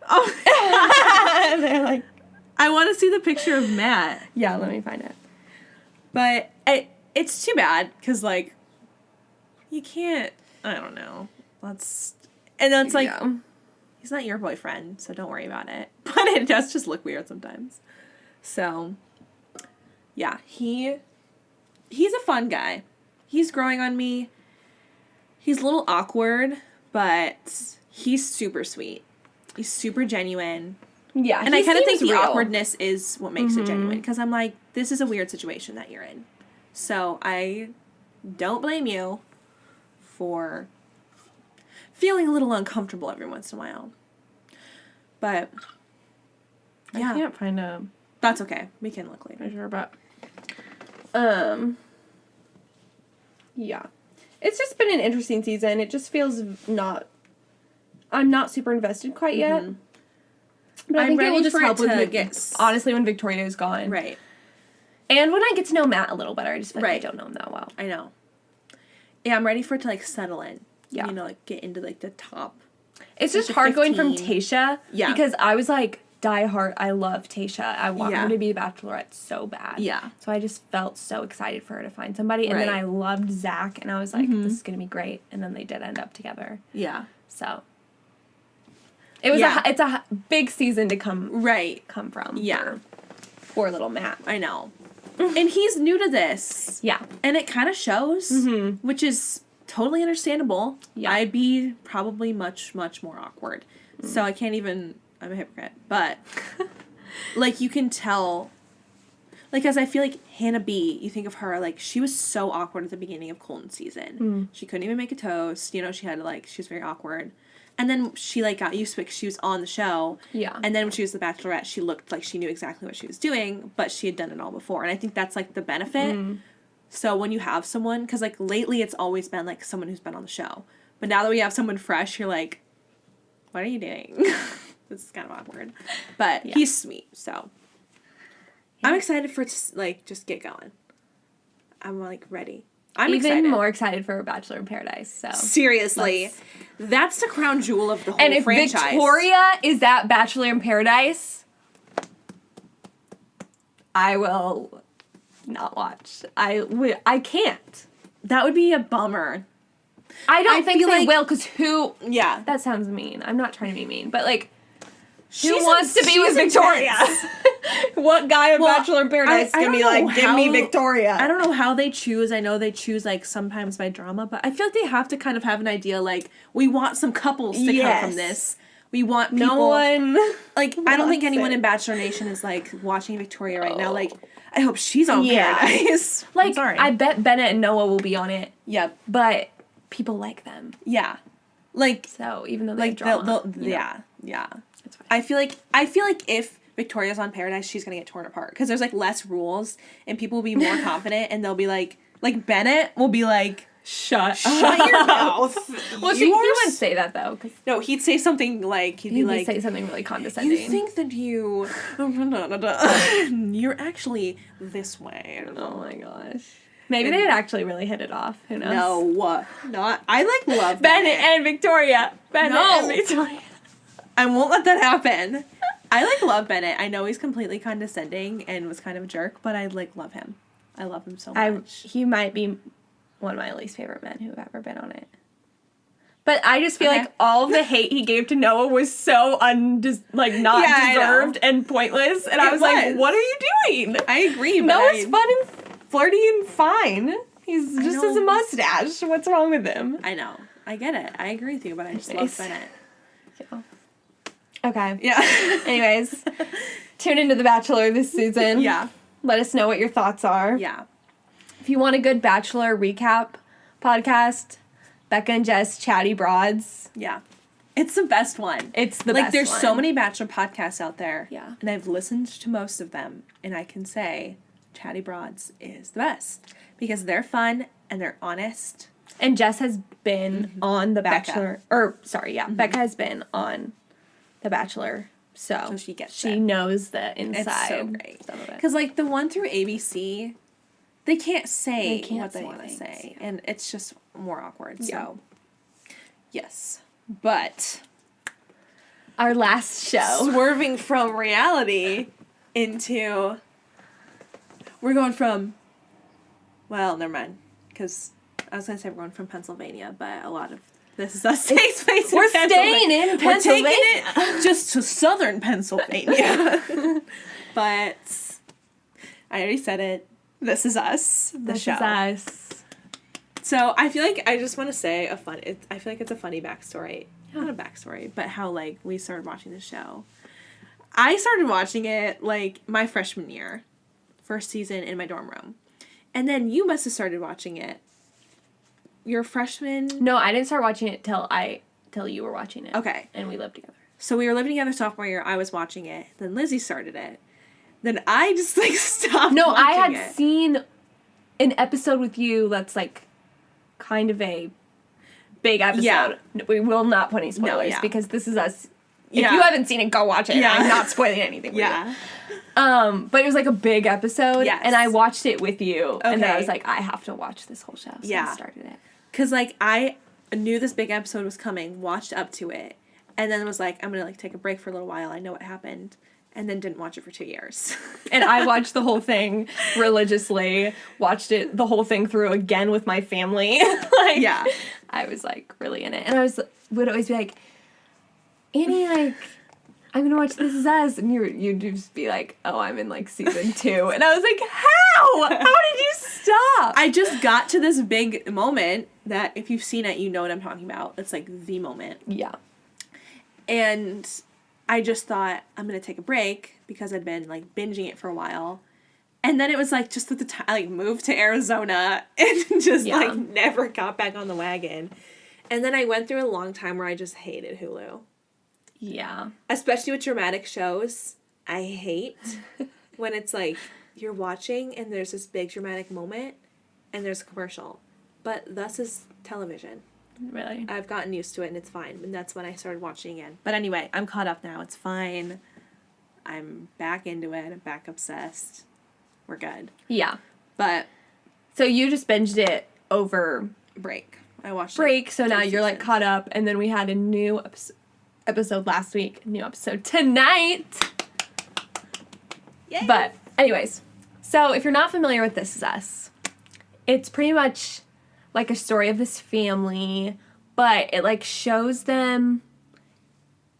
Oh, They're like, I want to see the picture of Matt. yeah, let me find it. But it's too bad, because, like, you can't, I don't know. And then it's like, Yeah. he's not your boyfriend, so don't worry about it. But it does just look weird sometimes. So, yeah, he's a fun guy. He's growing on me. He's a little awkward, but he's super sweet. He's super genuine. Yeah, And I kind of think the real. awkwardness is what makes it genuine. Because I'm like, this is a weird situation that you're in. So I don't blame you for feeling a little uncomfortable every once in a while. But, yeah. I can't find a That's okay. We can look later. picture, but yeah, it's just been an interesting season. It just feels I'm not super invested quite yet. But I think it will just help with honestly when Victoria is gone, Right. And when I get to know Matt a little better. I just feel like I Right. don't know him that well. I know. Yeah, I'm ready for it to, like, settle in. Yeah. You know, like, get into, like, the top. It's Like just the hard going from 15. Tayshia. Yeah. Because I was like, die hard, I love Tayshia. I want Yeah. her to be a Bachelorette so bad. Yeah. So I just felt so excited for her to find somebody. And then Right. I loved Zach, and I was like, this is going to be great. And then they did end up together. Yeah. So it was Yeah. it's a big season to come Right. from. Yeah. For poor little Matt. I know. And he's new to this. Yeah. And it kind of shows, which is totally understandable. Yeah. I'd be probably much, much more awkward. So I can't even, I'm a hypocrite. But, like, you can tell, like, as I feel like Hannah B, you think of her, like, she was so awkward at the beginning of Colton's season. She couldn't even make a toast. You know, she had to, like, she was very awkward. And then she, like, got used to it because she was on the show. Yeah. And then when she was the Bachelorette, she looked like she knew exactly what she was doing, but she had done it all before. And I think that's, like, the benefit. So when you have someone, because, like, lately it's always been, like, someone who's been on the show. But now that we have someone fresh, you're like, what are you doing? This is kind of awkward. But he's sweet, so. I'm excited for it to, like, just get going. I'm, like, ready. I'm even excited. more excited for Bachelor in Paradise. So Seriously. That's the crown jewel of the whole and if franchise. Victoria is at Bachelor in Paradise, I will not watch. I can't. That would be a bummer. I don't think feel they like- will, because who... Yeah. That sounds mean. I'm not trying to be mean, but, like, who She's wants to be with she's Victoria? intense. What guy of Well, Bachelor in Paradise I can be don't know like, give me how- Victoria? I don't know how they choose. I know they choose, like, sometimes by drama, but I feel like they have to kind of have an idea, like, we want some couples to come from this. We want people... No one... Like, I don't think wants anyone it. in Bachelor Nation is, like, watching Victoria right now. Like, I hope she's on Paradise. I'm Like, sorry. I bet Bennett and Noah will be on it, Yep. but people like them. Yeah. Like... So, even though they Like, have drama, you know, yeah. it's fine. I feel like if Victoria's on Paradise, she's gonna get torn apart because there's like less rules and people will be more confident and they'll be like Bennett will be like, Shut your mouth. Well, he wouldn't say that, though. Cause No, he'd say something like he'd be like, say something really condescending. you think that you're actually this way. I don't know. Oh my gosh. Maybe they'd actually really hit it off. Who knows? No, not. I like love Bennett and Victoria. Bennett No. and Victoria. I won't let that happen. I like love Bennett. I know he's completely condescending and was kind of a jerk, but I like love him. I love him so much. He might be one of my least favorite men who have ever been on it. But I just feel like all of the hate he gave to Noah was so not Yeah, I know. deserved and pointless. And I was like, what are you doing? I agree, but Noah's fun and flirty and fine. He's just know. has a mustache. What's wrong with him? I know. I get it. I agree with you, but I just love Nice. Bennett. Yeah. Okay. Yeah. Anyways, tune into The Bachelor this season. Yeah. Let us know what your thoughts are. Yeah. If you want a good Bachelor recap podcast, Becca and Jess Chatty Broads. Yeah. It's the best one. It's the like best there's one. so many Bachelor podcasts out there. Yeah. And I've listened to most of them, and I can say Chatty Broads is the best because they're fun and they're honest. And Jess has been on The Becca. Bachelor. Or, sorry, yeah. Becca has been on The Bachelor. So she gets she it. knows the inside It's so great. stuff of it. Because, like, the one through ABC, they can't say They can't what they say want to things, say. yeah. And it's just more awkward. Yeah. So, yes. But Our last show. swerving from reality into... We're going from... Well, never mind. Because I was going to say we're going from Pennsylvania, but a lot of This Is Us takes place in We're Pennsylvania. staying in We're taking Pennsylvania. it just to southern Pennsylvania. But I already said it. This Is Us, the This show. is us. So I feel like I just want to say I feel like it's a funny backstory. Not a backstory, but how like we started watching the show. I started watching it like my freshman year, first season in my dorm room. And then you must have started watching it your freshman. No, I didn't start watching it till you were watching it. Okay. And we lived together. So we were living together sophomore year. I was watching it. Then Lizzie started it. Then I just like stopped. No, I watching had it. seen an episode with you that's like kind of a big episode. Yeah. We will not put any spoilers yeah. because This Is Us. If Yeah. you haven't seen it, go watch it. Yeah. I'm not spoiling anything for you. Yeah. But it was like a big episode. Yes. And I watched it with you. And then I Okay. was like, I have to watch this whole show. So Yeah. I started it. Because, like, I knew this big episode was coming, watched up to it, and then was like, I'm going to, like, take a break for a little while. I know what happened. And then didn't watch it for 2 years. And I watched the whole thing religiously. Watched it the whole thing through again with my family. Like, Yeah. I was like really in it, and would always be like, Annie, like, I'm gonna watch This Is Us, and you'd just be like, oh, I'm in like season 2, and I was like, how did you stop? I just got to this big moment that if you've seen it, you know what I'm talking about. It's like the moment. Yeah. And I just thought, I'm going to take a break because I'd been like binging it for a while. And then it was like just at the time, I like moved to Arizona and just Yeah. like never got back on the wagon. And then I went through a long time where I just hated Hulu. Yeah. Especially with dramatic shows. I hate when it's like you're watching and there's this big dramatic moment and there's a commercial. But thus is television. Really. I've gotten used to it and it's fine. And that's when I started watching again. But anyway, I'm caught up now. It's fine. I'm back into it. I'm back obsessed. We're good. Yeah. But So you just binged it over break. I watched break, so now you're like caught up, and then we had a new episode last week, new episode tonight. Yay. But anyways, so if you're not familiar with This Is Us, it's pretty much like a story of this family, but it like shows them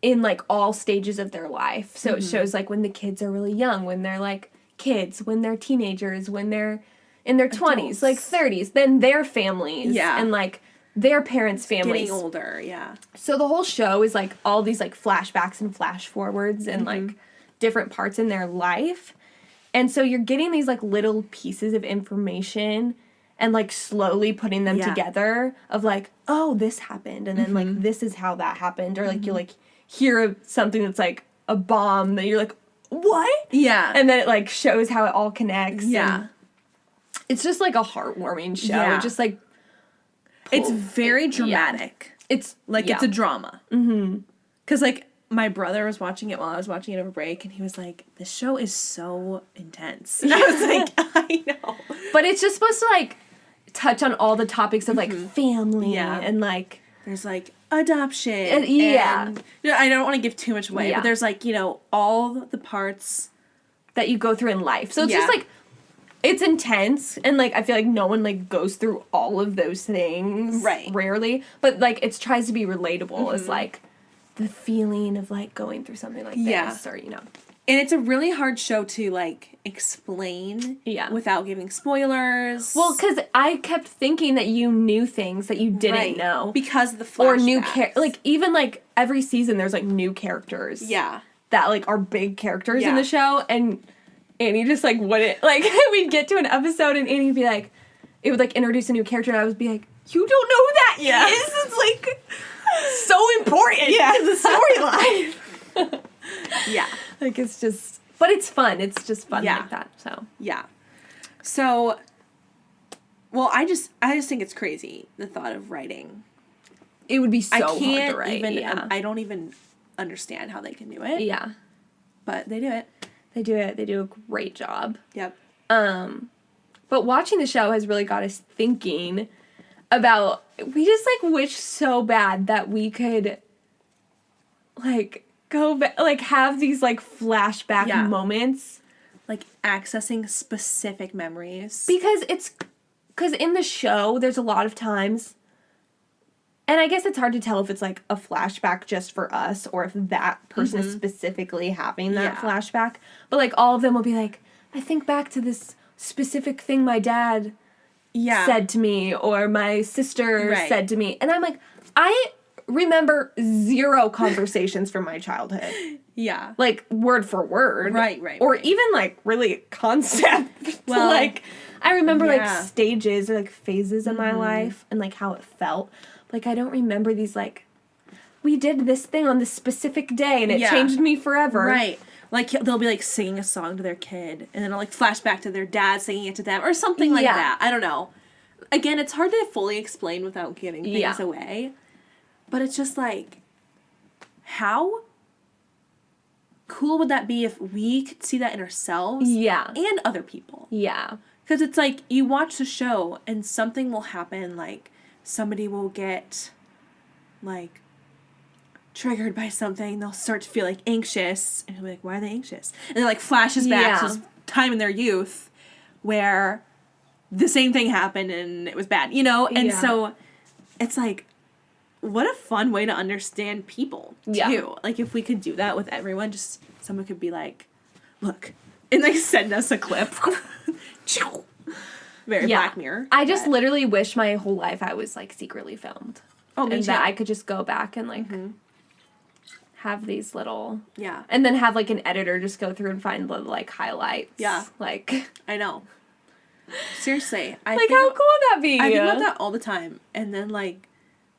in like all stages of their life. So it shows like when the kids are really young, when they're like kids, when they're teenagers, when they're in their 20s, like 30s, then their families, and like their parents' families. Getting older, yeah. So the whole show is like all these like flashbacks and flash forwards and like different parts in their life. And so you're getting these like little pieces of information and like slowly putting them together of like, oh, this happened, and then like this is how that happened, or like you like hear something that's like a bomb that you're like, what? Yeah. And then it like shows how it all connects. Yeah. And it's just like a heartwarming show. Yeah. Just like it's very dramatic. Yeah. It's like it's a drama. Mm-hmm. Because like my brother was watching it while I was watching it over break, and he was like, "This show is so intense." And I was like, "I know," but it's just supposed to like touch on all the topics of like family and like there's like adoption. And I don't want to give too much away, but there's like, you know, all the parts that you go through in life. So it's just like, it's intense, and like I feel like no one like goes through all of those things, rarely, but like it tries to be relatable as like the feeling of like going through something like this, or you know. And it's a really hard show to like explain without giving spoilers. Well, because I kept thinking that you knew things that you didn't know because of the flashbacks. Or new like even like every season there's like new characters that like are big characters in the show, and Annie just like wouldn't like we'd get to an episode and Annie'd be like, it would like introduce a new character and I would be like, you don't know who that is? It's like so important to the storyline. Like it's just, but it's fun. It's just fun like that. So So, well, I just think it's crazy, the thought of writing. It would be so hard to write. I don't even understand how they can do it. Yeah, but they do it. They do it. They do a great job. Yep. But watching the show has really got us thinking about, we just like wish so bad that we could like go back, like have these like flashback moments, like accessing specific memories, because in the show there's a lot of times, and I guess it's hard to tell if it's like a flashback just for us or if that person is specifically having that flashback, but like all of them will be like, I think back to this specific thing my dad said to me or my sister said to me, and I'm like, I remember 0 conversations from my childhood. Like word for word. Or even like really concept. Well, like I remember like stages or like phases in my life and like how it felt. Like I don't remember these like, we did this thing on this specific day and it changed me forever. Like they'll be like singing a song to their kid and then it'll like flash back to their dad singing it to them or something like that. I don't know. Again, it's hard to fully explain without giving things away. But it's just like, how cool would that be if we could see that in ourselves? And other people. Because it's like, you watch the show and something will happen, like, somebody will get, like, triggered by something. They'll start to feel, like, anxious. And you'll be like, why are they anxious? And then, like, flashes back to this time in their youth where the same thing happened and it was bad, you know? And so, it's like, what a fun way to understand people, too. Like, if we could do that with everyone, just someone could be like, look, and, like, send us a clip. Very Black Mirror. I just literally wish my whole life I was, like, secretly filmed. Oh, me and too. that I could just go back and, like, have these little... And then have, like, an editor just go through and find the, like, highlights. Like... I know. Seriously. Like, how cool would that be? I think about that all the time. And then, like...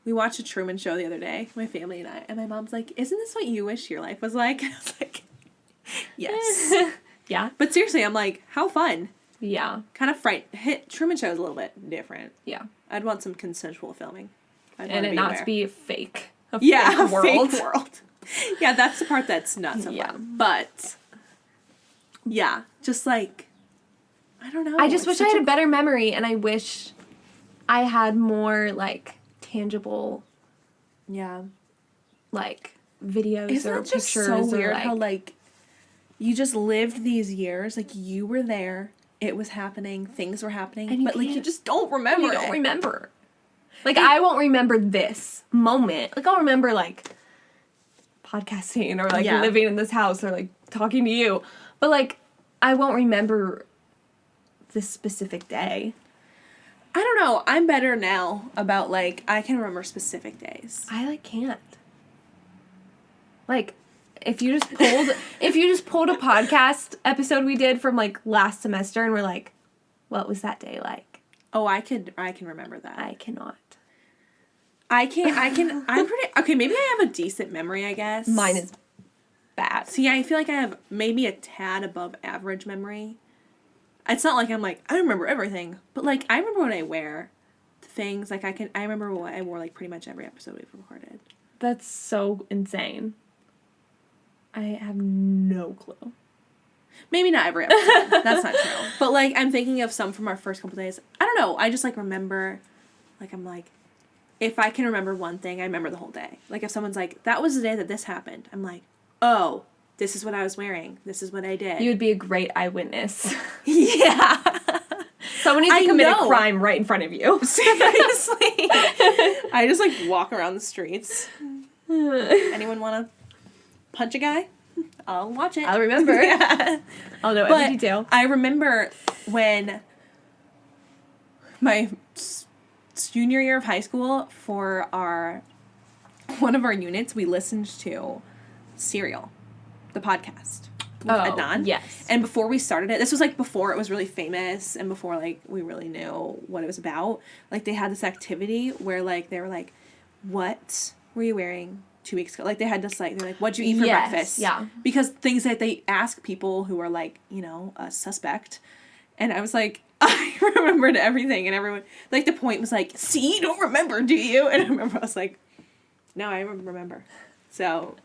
We watched a Truman Show the other day, my family and I, and my mom's like, isn't this what you wish your life was like? And I was like, yes. But seriously, I'm like, how fun. Kind of Truman Show is a little bit different. I'd want some consensual filming. And it not to be fake. A fake world. That's the part that's not so fun. But, just like, I don't know. I just wish I had a better memory, and I wish I had more, like, tangible, like, videos Isn't or that just pictures. so weird or, like, how, like, you just lived these years, like, you were there, it was happening, things were happening, but, like, you just don't remember You don't it. remember. Like, I won't remember this moment. Like, I'll remember, like, podcasting or, like, living in this house or, like, talking to you. But, like, I won't remember this specific day. I don't know. I'm better now about, like, I can remember specific days. I, like, can't. Like, if you just pulled a podcast episode we did from, like, last semester and we're like, what was that day like? Oh, I can remember that. I cannot. I'm pretty, okay, maybe I have a decent memory, I guess. Mine is bad. See, I feel like I have maybe a tad above average memory. It's not like I'm like, I remember everything, but, like, I remember what I wear. Things, like, I remember what I wore, like, pretty much every episode we've recorded. That's so insane. I have no clue. Maybe not every episode. That's not true. But, like, I'm thinking of some from our first couple days. I don't know. I just, like, remember, like, I'm like, if I can remember one thing, I remember the whole day. Like, if someone's like, that was the day that this happened, I'm like, oh, this is what I was wearing. This is what I did. You would be a great eyewitness. Yeah. Someone needs to commit a crime right in front of you. Seriously. I just, like, walk around the streets. Anyone want to punch a guy? I'll watch it. I'll remember. Yeah. I'll know every detail. I remember when my junior year of high school, for one of our units, we listened to Serial, the podcast with Adnan. Yes. And before we started it, this was, like, before it was really famous and before, like, we really knew what it was about. Like, they had this activity where, like, they were like, what were you wearing 2 weeks ago? Like, they had this, like, they're like, what'd you eat for breakfast? Yeah. Because things that they ask people who are, like, you know, a suspect. And I was like, I remembered everything. And everyone, like, the point was like, see, you don't remember, do you? And I remember I was like, no, I remember. So,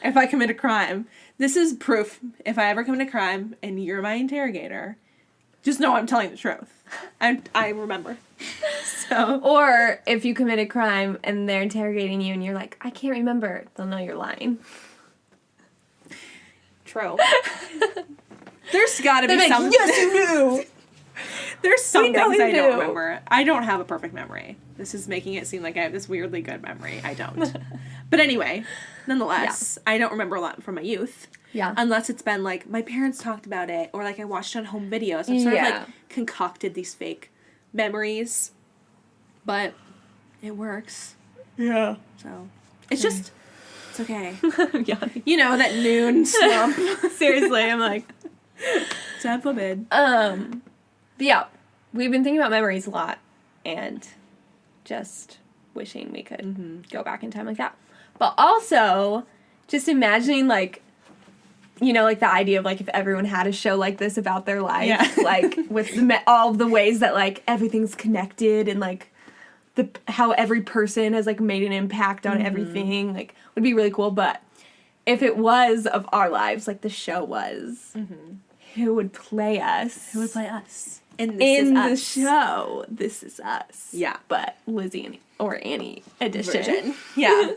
if I commit a crime, this is proof. If I ever commit a crime and you're my interrogator, just know I'm telling the truth. I remember. So. Or if you commit a crime and they're interrogating you and you're like, I can't remember, they'll know you're lying. True. There's gotta be like, some. yes, you knew! There's some things I don't do. remember. I don't have a perfect memory. This is making it seem like I have this weirdly good memory. I don't. But anyway, nonetheless, I don't remember a lot from my youth. Yeah. Unless it's been, like, my parents talked about it, or, like, I watched it on home videos. I've sort of, like, concocted these fake memories. But it works. Yeah. So, it's just, it's okay. Yeah. You know, that noon slump. Seriously, I'm like, God forbid. But yeah, we've been thinking about memories a lot and just wishing we could go back in time like that. But also, just imagining, like, you know, like, the idea of, like, if everyone had a show like this about their life, like, with all the ways that, like, everything's connected and, like, how every person has, like, made an impact on everything, like, would be really cool. But if it was of our lives, like the show was, who would play us? Who would play us? In the show, This Is Us. Yeah. But Lizzie or Annie edition. Yeah.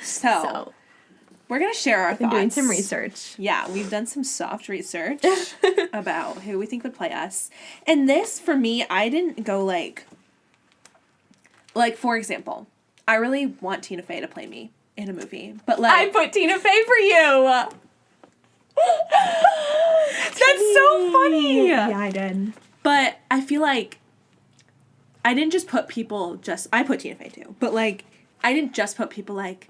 So, we're going to share our thoughts. Doing some research. Yeah, we've done some soft research about who we think would play us. And this, for me, I didn't go, like, for example, I really want Tina Fey to play me in a movie. But, like, I put Tina Fey for you! That's so funny! Yeah, I did. But I feel like I didn't just put people I put Tina Fey too, but, like, I didn't just put people, like,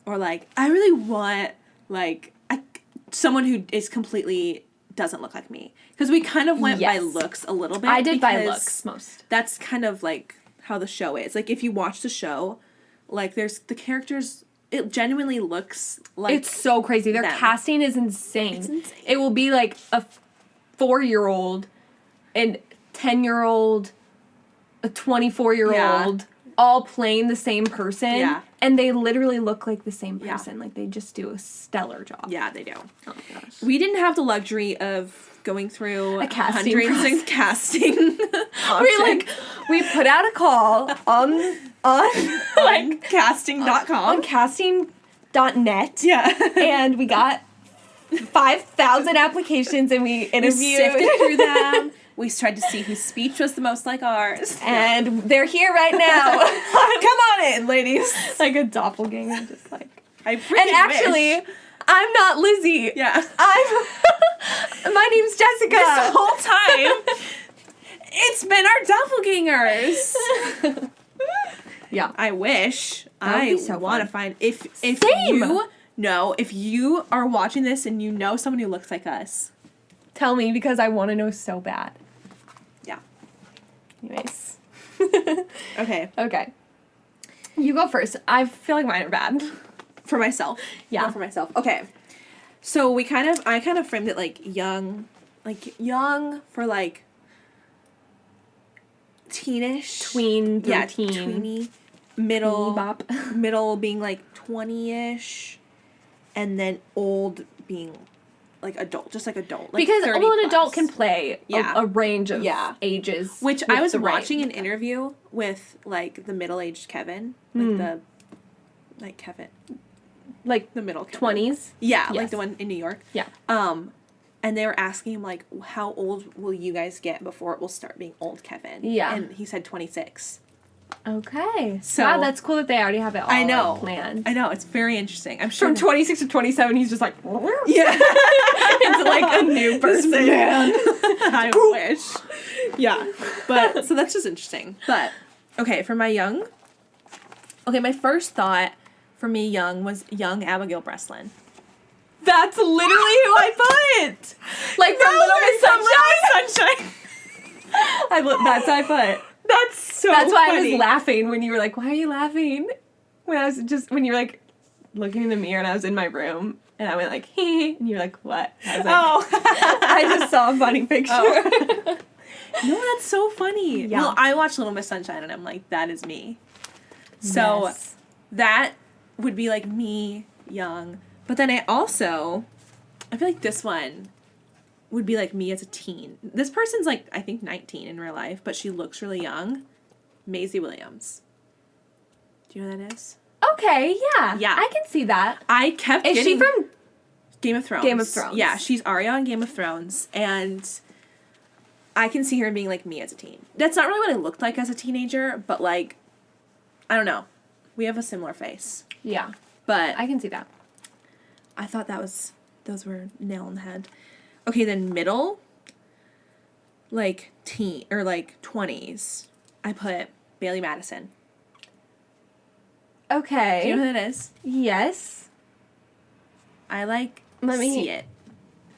or, like, I really want, like, someone who is completely doesn't look like me. Because we kind of went by looks a little bit. I did by looks most. That's kind of, like, how the show is. Like, if you watch the show, like, there's the characters, it genuinely looks like it's so crazy. Their casting is insane. It's insane. It will be, like, a 4-year-old, a 10-year-old, a 24-year-old, all playing the same person. Yeah. And they literally look like the same person. Yeah. Like, they just do a stellar job. Yeah, they do. Oh, my gosh. We didn't have the luxury of going through A casting hundreds process. and casting options. We put out a call on on casting.com. on casting.net. Yeah. And we got 5,000 applications, and we We interviewed. sifted through them. We tried to see whose speech was the most like ours. And they're here right now. Come on in, ladies. Like a doppelganger, just like. I And freaking actually, wish. I'm not Lizzie. Yeah. I'm. My name's Jessica. This whole time, it's been our doppelgangers. Yeah. I wish. That would I be so want to fun. find if Same. if you are watching this and you know someone who looks like us. Tell me, because I want to know so bad. Yeah. Anyways. Okay. Okay. You go first. I feel like mine are bad. For myself. Yeah. Not for myself. Okay. So I kind of framed it like young for like teenish. Tween, Yeah, teen. tweeny. Middle. Bop. Middle being like 20-ish. And then old being like adult, just like adult. Like Because 30 well, an adult plus. can play Yeah. a range of Yeah. ages. Which with I was the right- watching an interview with like the middle-aged Kevin. Like Kevin. like The middle Kevin. 20s. Yeah, like Yes. the one in New York. Yeah. And they were asking him, like, how old will you guys get before it will start being old Kevin? Yeah. And he said 26. Okay. So- wow, that's cool that they already have it all I know. like, planned. I know, it's very interesting. I'm sure. From 26 to 27, he's just like, Yeah. it's like a new person. Man. I wish. Yeah. But, so that's just interesting. But, okay, for my young. Okay, my first thought for me young was young Abigail Breslin. That's literally who I put. Like from Little Miss Sunshine. That's who I put. That's so That's why I funny. was laughing when you were like, why are you laughing? When you were like looking in the mirror and I was in my room and I went like, hee, and you were like, what? I was like, Oh. I just saw a funny picture. Oh. No, that's so funny. Yeah. Well, I watched Little Miss Sunshine and I'm like, that is me. So Yes. that would be like me young. But then I feel like this one would be like me as a teen. This person's like, I think 19 in real life, but she looks really young. Maisie Williams. Do you know who that is? Okay, yeah. Yeah. I can see that. I kept Is she from Game of Thrones? Game of Thrones? Yeah, she's Arya on Game of Thrones, and I can see her being like me as a teen. That's not really what I looked like as a teenager, but like, I don't know. We have a similar face. Yeah. But I can see that. I thought those were nail on the head. Okay, then middle, like teen, or like 20s, I put Bailey Madison. Okay. Do you know who that is? Yes. I like Let me- see it.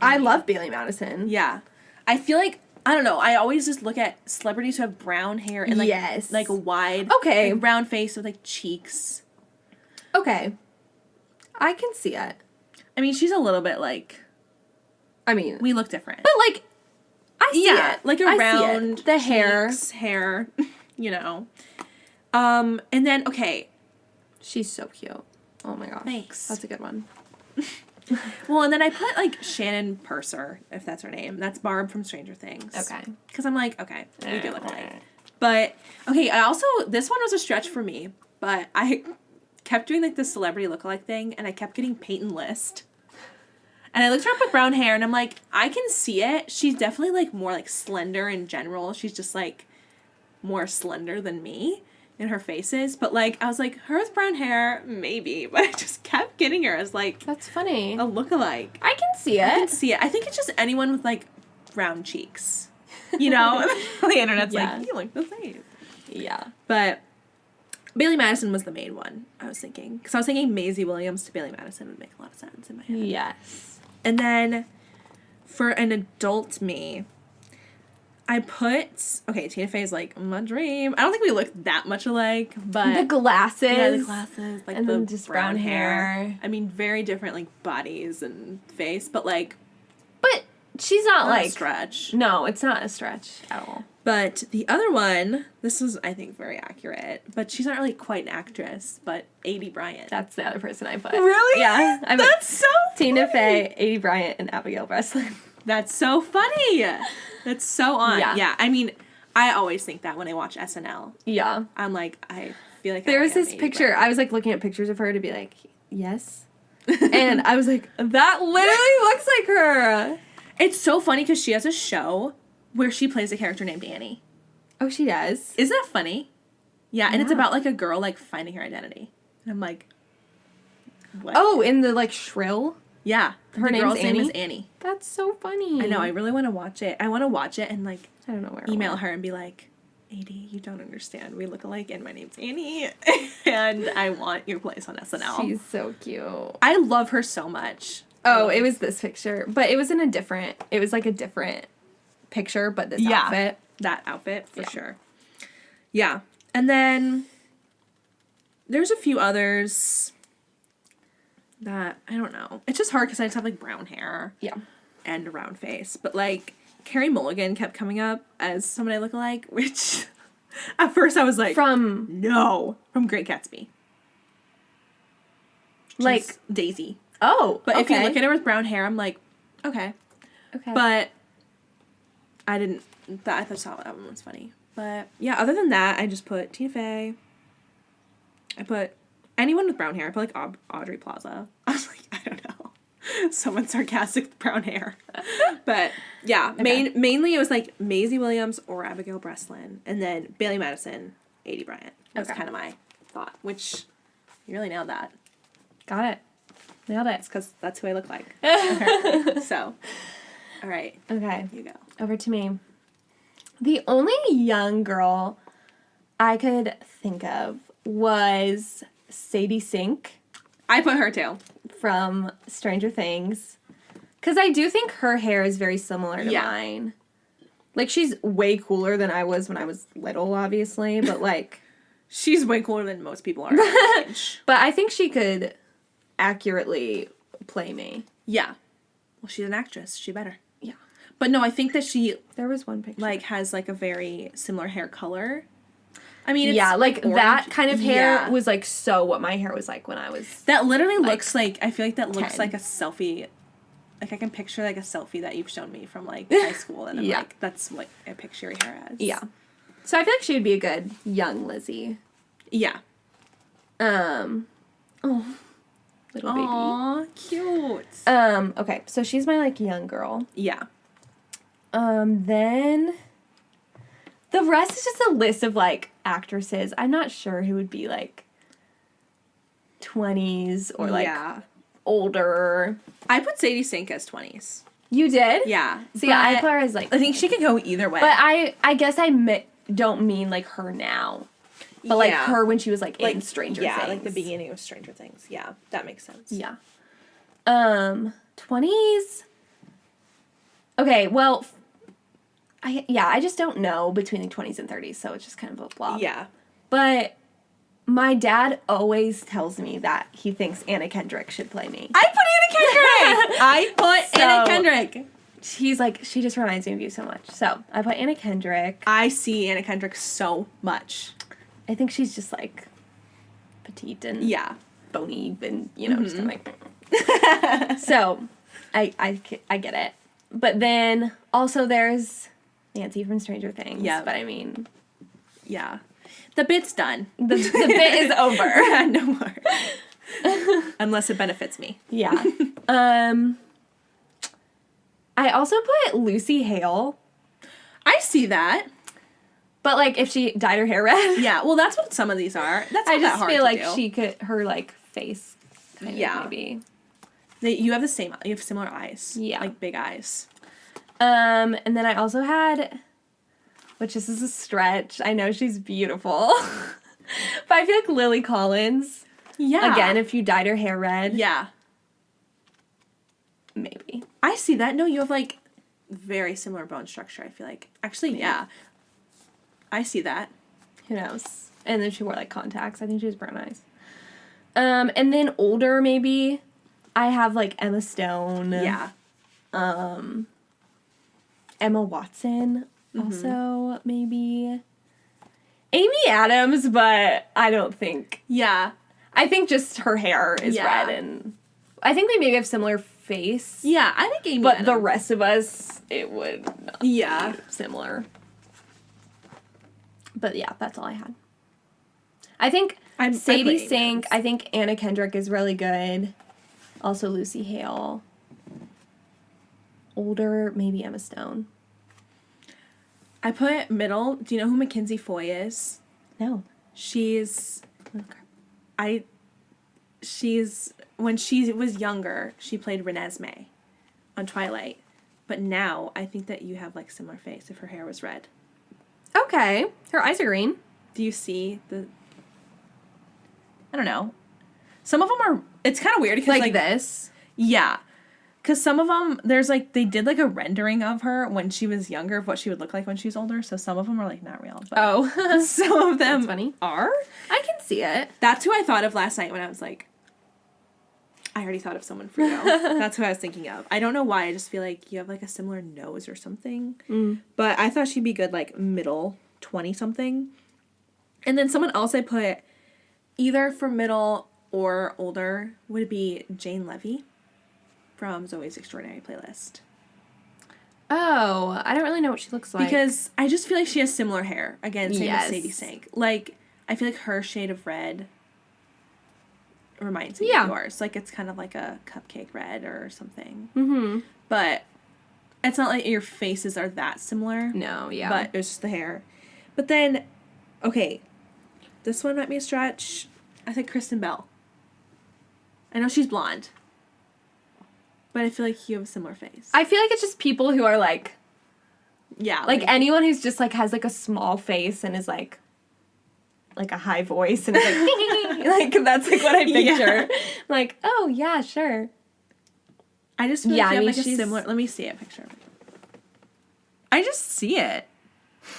I love Bailey Madison. Yeah. I feel like, I don't know, I always just look at celebrities who have brown hair and like, Yes. like a wide, Okay. like, brown face with like cheeks. Okay. I can see it. I mean, she's a little bit like, I mean, we look different. but like, I see it. like a I see round it. The hair. hair, you know. And then, okay, She's so cute. Oh my gosh. Thanks. That's a good one. well, and then I put like Shannon Purser, if that's her name. That's Barb from Stranger Things. Okay. Because I'm like, okay, we do look alike. But, okay, this one was a stretch for me, but I kept doing like the celebrity lookalike thing, and I kept getting Peyton List. And I looked her up with brown hair, and I'm like, I can see it. She's definitely like more like slender in general. She's just like more slender than me in her faces. But like, I was like, her with brown hair, maybe. But I just kept getting her as like That's funny. a lookalike. I can see I can it. see it. I think it's just anyone with like round cheeks. You know? The internet's Yeah. like, you look the same. Yeah. But Bailey Madison was the main one, I was thinking. Because I was thinking Maisie Williams to Bailey Madison would make a lot of sense in my head. Yes. And then for an adult me, I put, okay, Tina Fey's like my dream. I don't think we look that much alike, but The glasses. yeah, the glasses, like and the then just brown hair. I mean, very different like bodies and face, but like But she's not not like a stretch. No, it's not a stretch at all. But the other one, this is I think very accurate, but she's not really quite an actress, but A.D. Bryant. That's the other person I put. Really? Yeah. I put That's so Tina funny. Fey, A.D. Bryant, and Abigail Breslin. That's so funny. That's so on. Yeah. Yeah. I mean, I always think that when I watch SNL. Yeah. I'm like, I feel like There was this Lady picture. Bryan. I was like looking at pictures of her to be like, yes. And I was like, that literally looks like her. It's so funny because she has a show where she plays a character named Annie. Oh, she does? Isn't that funny? Yeah, and it's Yeah. about like a girl like finding her identity. And I'm like, what? Oh, in the like Shrill? Yeah. Her the name's girl's name is Annie? Annie. That's so funny. I know, I really want to watch it. I want to watch it and like I don't know where. email her and be like, AD, you don't understand. We look alike and my name's Annie. And I want your place on SNL. She's so cute. I love her so much. Oh, it was this picture. But it was in a different, it was like a different picture, but this outfit. That outfit, for sure. Yeah. And then there's a few others that, I don't know. It's just hard because I just have, like, brown hair. Yeah. And a round face. But, like, Carrie Mulligan kept coming up as someone I look like, which at first I was like, no. From Great Gatsby. Like Daisy. Oh, But if you look at her with brown hair, I'm like, okay. Okay. But I didn't, I thought that one was funny. But yeah, other than that, I just put Tina Fey. I put anyone with brown hair. I put like Audrey Plaza. I was like, I don't know. Someone sarcastic with brown hair. But yeah, mainly it was like Maisie Williams or Abigail Breslin. And then Bailey Madison, AD Bryant. That's kind of my thought, which you really nailed that. Got it. Nailed it. It's because that's who I look like. Okay. So, all right. Okay. You go. Over to me. The only young girl I could think of was Sadie Sink I put her too. from Stranger Things. Because I do think her hair is very similar to mine. Like, she's way cooler than I was when I was little, obviously. But, like... She's way cooler than most people are at that age. But I think she could accurately play me. Yeah. Well, she's an actress. She better. Yeah. But no, I think that she, There was one picture. like, has, like, a very similar hair color. I mean, it's yeah, like orange. that kind of hair Yeah. was, like, so what my hair was like when I was... That literally looks like, I feel like that looks 10. like a selfie. Like, I can picture, like, a selfie that you've shown me from, like, high school. And I'm like, that's what I picture your hair as. Yeah. So I feel like she would be a good young Lizzie. Yeah. Oh, little baby. Aw, cute. Okay, so she's my, like, young girl. Yeah. Then the rest is just a list of, like, actresses. I'm not sure who would be, like, 20s or, like, older. I put Sadie Sink as 20s. You did? Yeah. See, I put her as, like... I think she could go either way. But I guess I don't mean, like, her now. But, like, her when she was, like, in Stranger Things. Yeah, like the beginning of Stranger Things. Yeah, that makes sense. Yeah. 20s... Okay, well... I just don't know between the 20s and 30s, so it's just kind of a blah. Yeah. But my dad always tells me that he thinks Anna Kendrick should play me. I put Anna Kendrick! He's like, she just reminds me of you so much. So, I put Anna Kendrick. I see Anna Kendrick so much. I think she's just, like, petite and bony and, you know, just kind of like... So, I get it. But then, also there's Nancy from Stranger Things. Yeah. But I mean... Yeah. The bit's done. The bit is over. No more. Unless it benefits me. Yeah. I also put Lucy Hale. I see that. But, like, if she dyed her hair red. Yeah, well, that's what some of these are. That's not I just that hard feel to like do. she could, her, like, face kind of maybe. You have you have similar eyes. Yeah. Like, big eyes. And then I also had, which this is a stretch. I know she's beautiful. But I feel like Lily Collins. Yeah. Again, if you dyed her hair red. Yeah. Maybe. I see that. No, you have, like, very similar bone structure, I feel like. Actually, yeah. I see that. Who knows? And then she wore, like, contacts. I think she has brown eyes. And then older, maybe, I have, like, Emma Stone. Yeah. Emma Watson, also, maybe. Amy Adams, but I don't think. Yeah. I think just her hair is red, and I think they maybe have similar face. Yeah, I think Amy. But the rest of us, it would not be similar. But yeah, that's all I had. I think Sadie Sink. I think Anna Kendrick is really good. Also Lucy Hale. Older, maybe Emma Stone. I put middle. Do you know who Mackenzie Foy is? No. She's when she was younger, she played Renesmee on Twilight. But now I think that you have like similar face if her hair was red. Okay. Her eyes are green. Do you see the... I don't know. Some of them are... It's kind of weird because like this. Yeah. Because some of them, there's like, they did like a rendering of her when she was younger of what she would look like when she was older. So some of them are like not real. But some of them are. I can see it. That's who I thought of last night when I was like, I already thought of someone for you. That's who I was thinking of. I don't know why. I just feel like you have like a similar nose or something. But I thought she'd be good like middle 20-something. And then someone else I put either for middle or older would be Jane Levy from Zoe's Extraordinary Playlist. Oh, I don't really know what she looks like. Because I just feel like she has similar hair. Again, same as Sadie Sink. Like, I feel like her shade of red reminds me of yours. Like, it's kind of like a cupcake red or something. Mm-hmm. But it's not like your faces are that similar. No, yeah. But it's just the hair. But then, okay, this one might be a stretch. I think Kristen Bell. I know she's blonde. But I feel like you have a similar face. I feel like it's just people who are like... Yeah. Like anyone who's just like has like a small face and is like a high voice and is like... like that's like what I picture. Yeah. Like, oh yeah, sure. I just feel like you have like a similar... Let me see a picture. I just see it.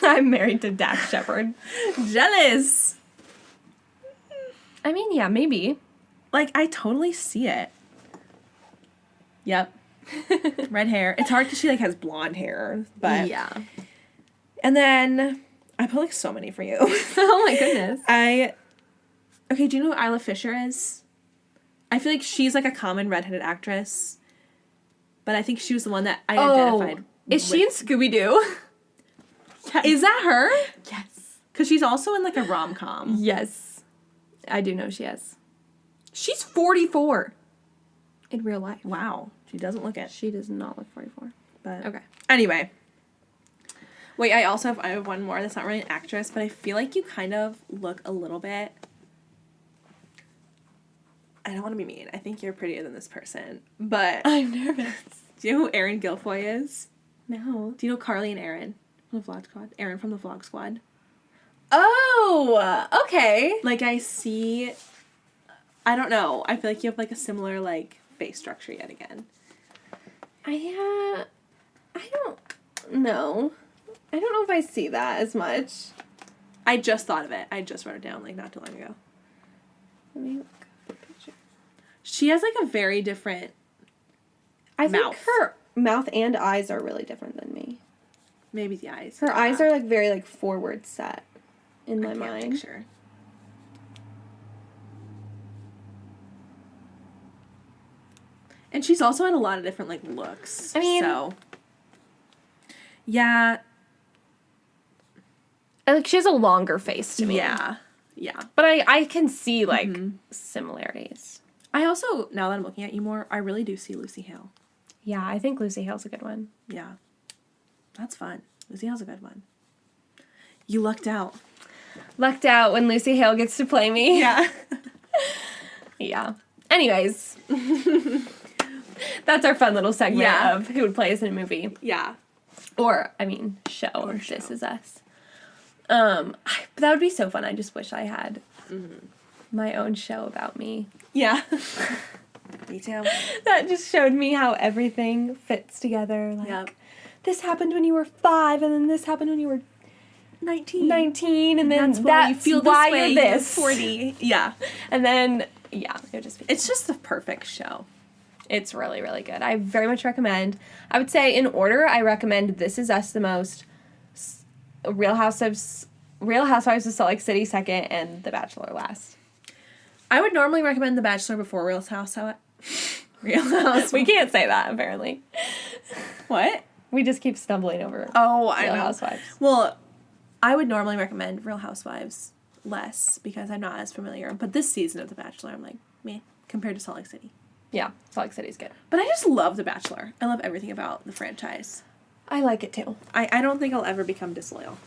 I'm married to Dax Shepard. Jealous. I mean, yeah, maybe. Like, I totally see it. Yep. Red hair. It's hard because she, like, has blonde hair. But yeah. And then, I put, like, so many for you. Oh, my goodness. Okay, do you know who Isla Fisher is? I feel like she's, like, a common redheaded actress. But I think she was the one that I identified with. Is she in Scooby-Doo? Yes. Is that her? Yes. Because she's also in, like, a rom-com. Yes. I do know she is. She's 44. In real life. Wow. She doesn't look it. She does not look 44. But okay. Anyway. Wait, I have one more that's not really an actress, but I feel like you kind of look a little bit... I don't want to be mean. I think you're prettier than this person. But... I'm nervous. Do you know who Erin Guilfoyle is? No. Do you know Carly and Erin from the Vlog Squad? Erin from the Vlog Squad. Oh! Okay. Like, I see... I don't know. I feel like you have, like, a similar, like, face structure yet again. I don't know. I don't know if I see that as much. I just thought of it. I just wrote it down, like, not too long ago. Let me look at the picture. She has, like, a very different mouth. think her mouth and eyes are really different than me. Maybe the eyes. Her eyes are, like, very, like, forward set in my mind. Picture. And she's also had a lot of different, like, looks. I mean... So. Yeah. Like, she has a longer face to me. Yeah. Yeah. But I can see, like, similarities. I also, now that I'm looking at you more, I really do see Lucy Hale. Yeah, I think Lucy Hale's a good one. Yeah. That's fun. Lucy Hale's a good one. You lucked out. Lucked out when Lucy Hale gets to play me. Yeah. Yeah. Anyways. That's our fun little segment of who would play us in a movie. Yeah. Or, I mean, show. Or show. This Is Us. That would be so fun. I just wish I had my own show about me. Yeah. Me too. That just showed me how everything fits together. Like, this happened when you were 5, and then this happened when you were 19, and then that's you feel why this way, you're this. 40. Yeah. And then, yeah, it would just be... It's just the perfect show. It's really, really good. I very much recommend. I would say in order, I recommend This Is Us the most, Real Housewives of Salt Lake City second, and The Bachelor last. I would normally recommend The Bachelor before Real Housewives. Real Housewives. We can't say that, apparently. What? We just keep stumbling over Oh, I Real know. Housewives. Well, I would normally recommend Real Housewives less because I'm not as familiar. But this season of The Bachelor, I'm like, meh, compared to Salt Lake City. Yeah, Salt Lake City's good. But I just love The Bachelor. I love everything about the franchise. I like it too. I don't think I'll ever become disloyal.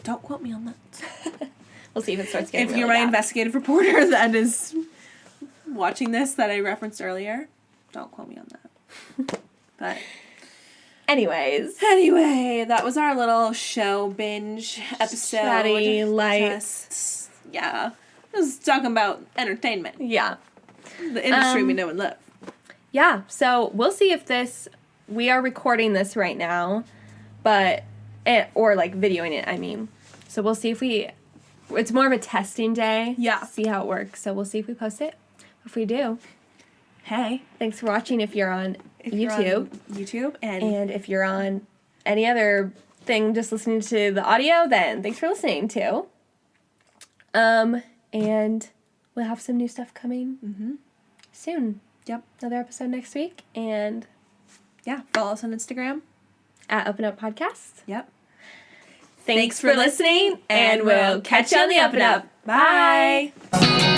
Don't quote me on that. We'll see if it starts getting If you're really my bad. investigative reporter that is watching this that I referenced earlier, don't quote me on that. But anyway, that was our little show binge episode. Chatty, light. Just, yeah. Just talking about entertainment. Yeah. The industry we know and love. Yeah, so we'll see if this, we are recording this right now, but, or like videoing it, I mean. So we'll see if it's more of a testing day. Yeah. See how it works. So we'll see if we post it. If we do, Hey. thanks for watching if you're on YouTube. And if you're on any other thing just listening to the audio, then thanks for listening too. And we'll have some new stuff coming soon. Yep. Another episode next week. And Yeah. Follow us on Instagram. at Open Up Podcast. Yep. Thanks for listening, and we'll catch you on the Up and Up. Bye.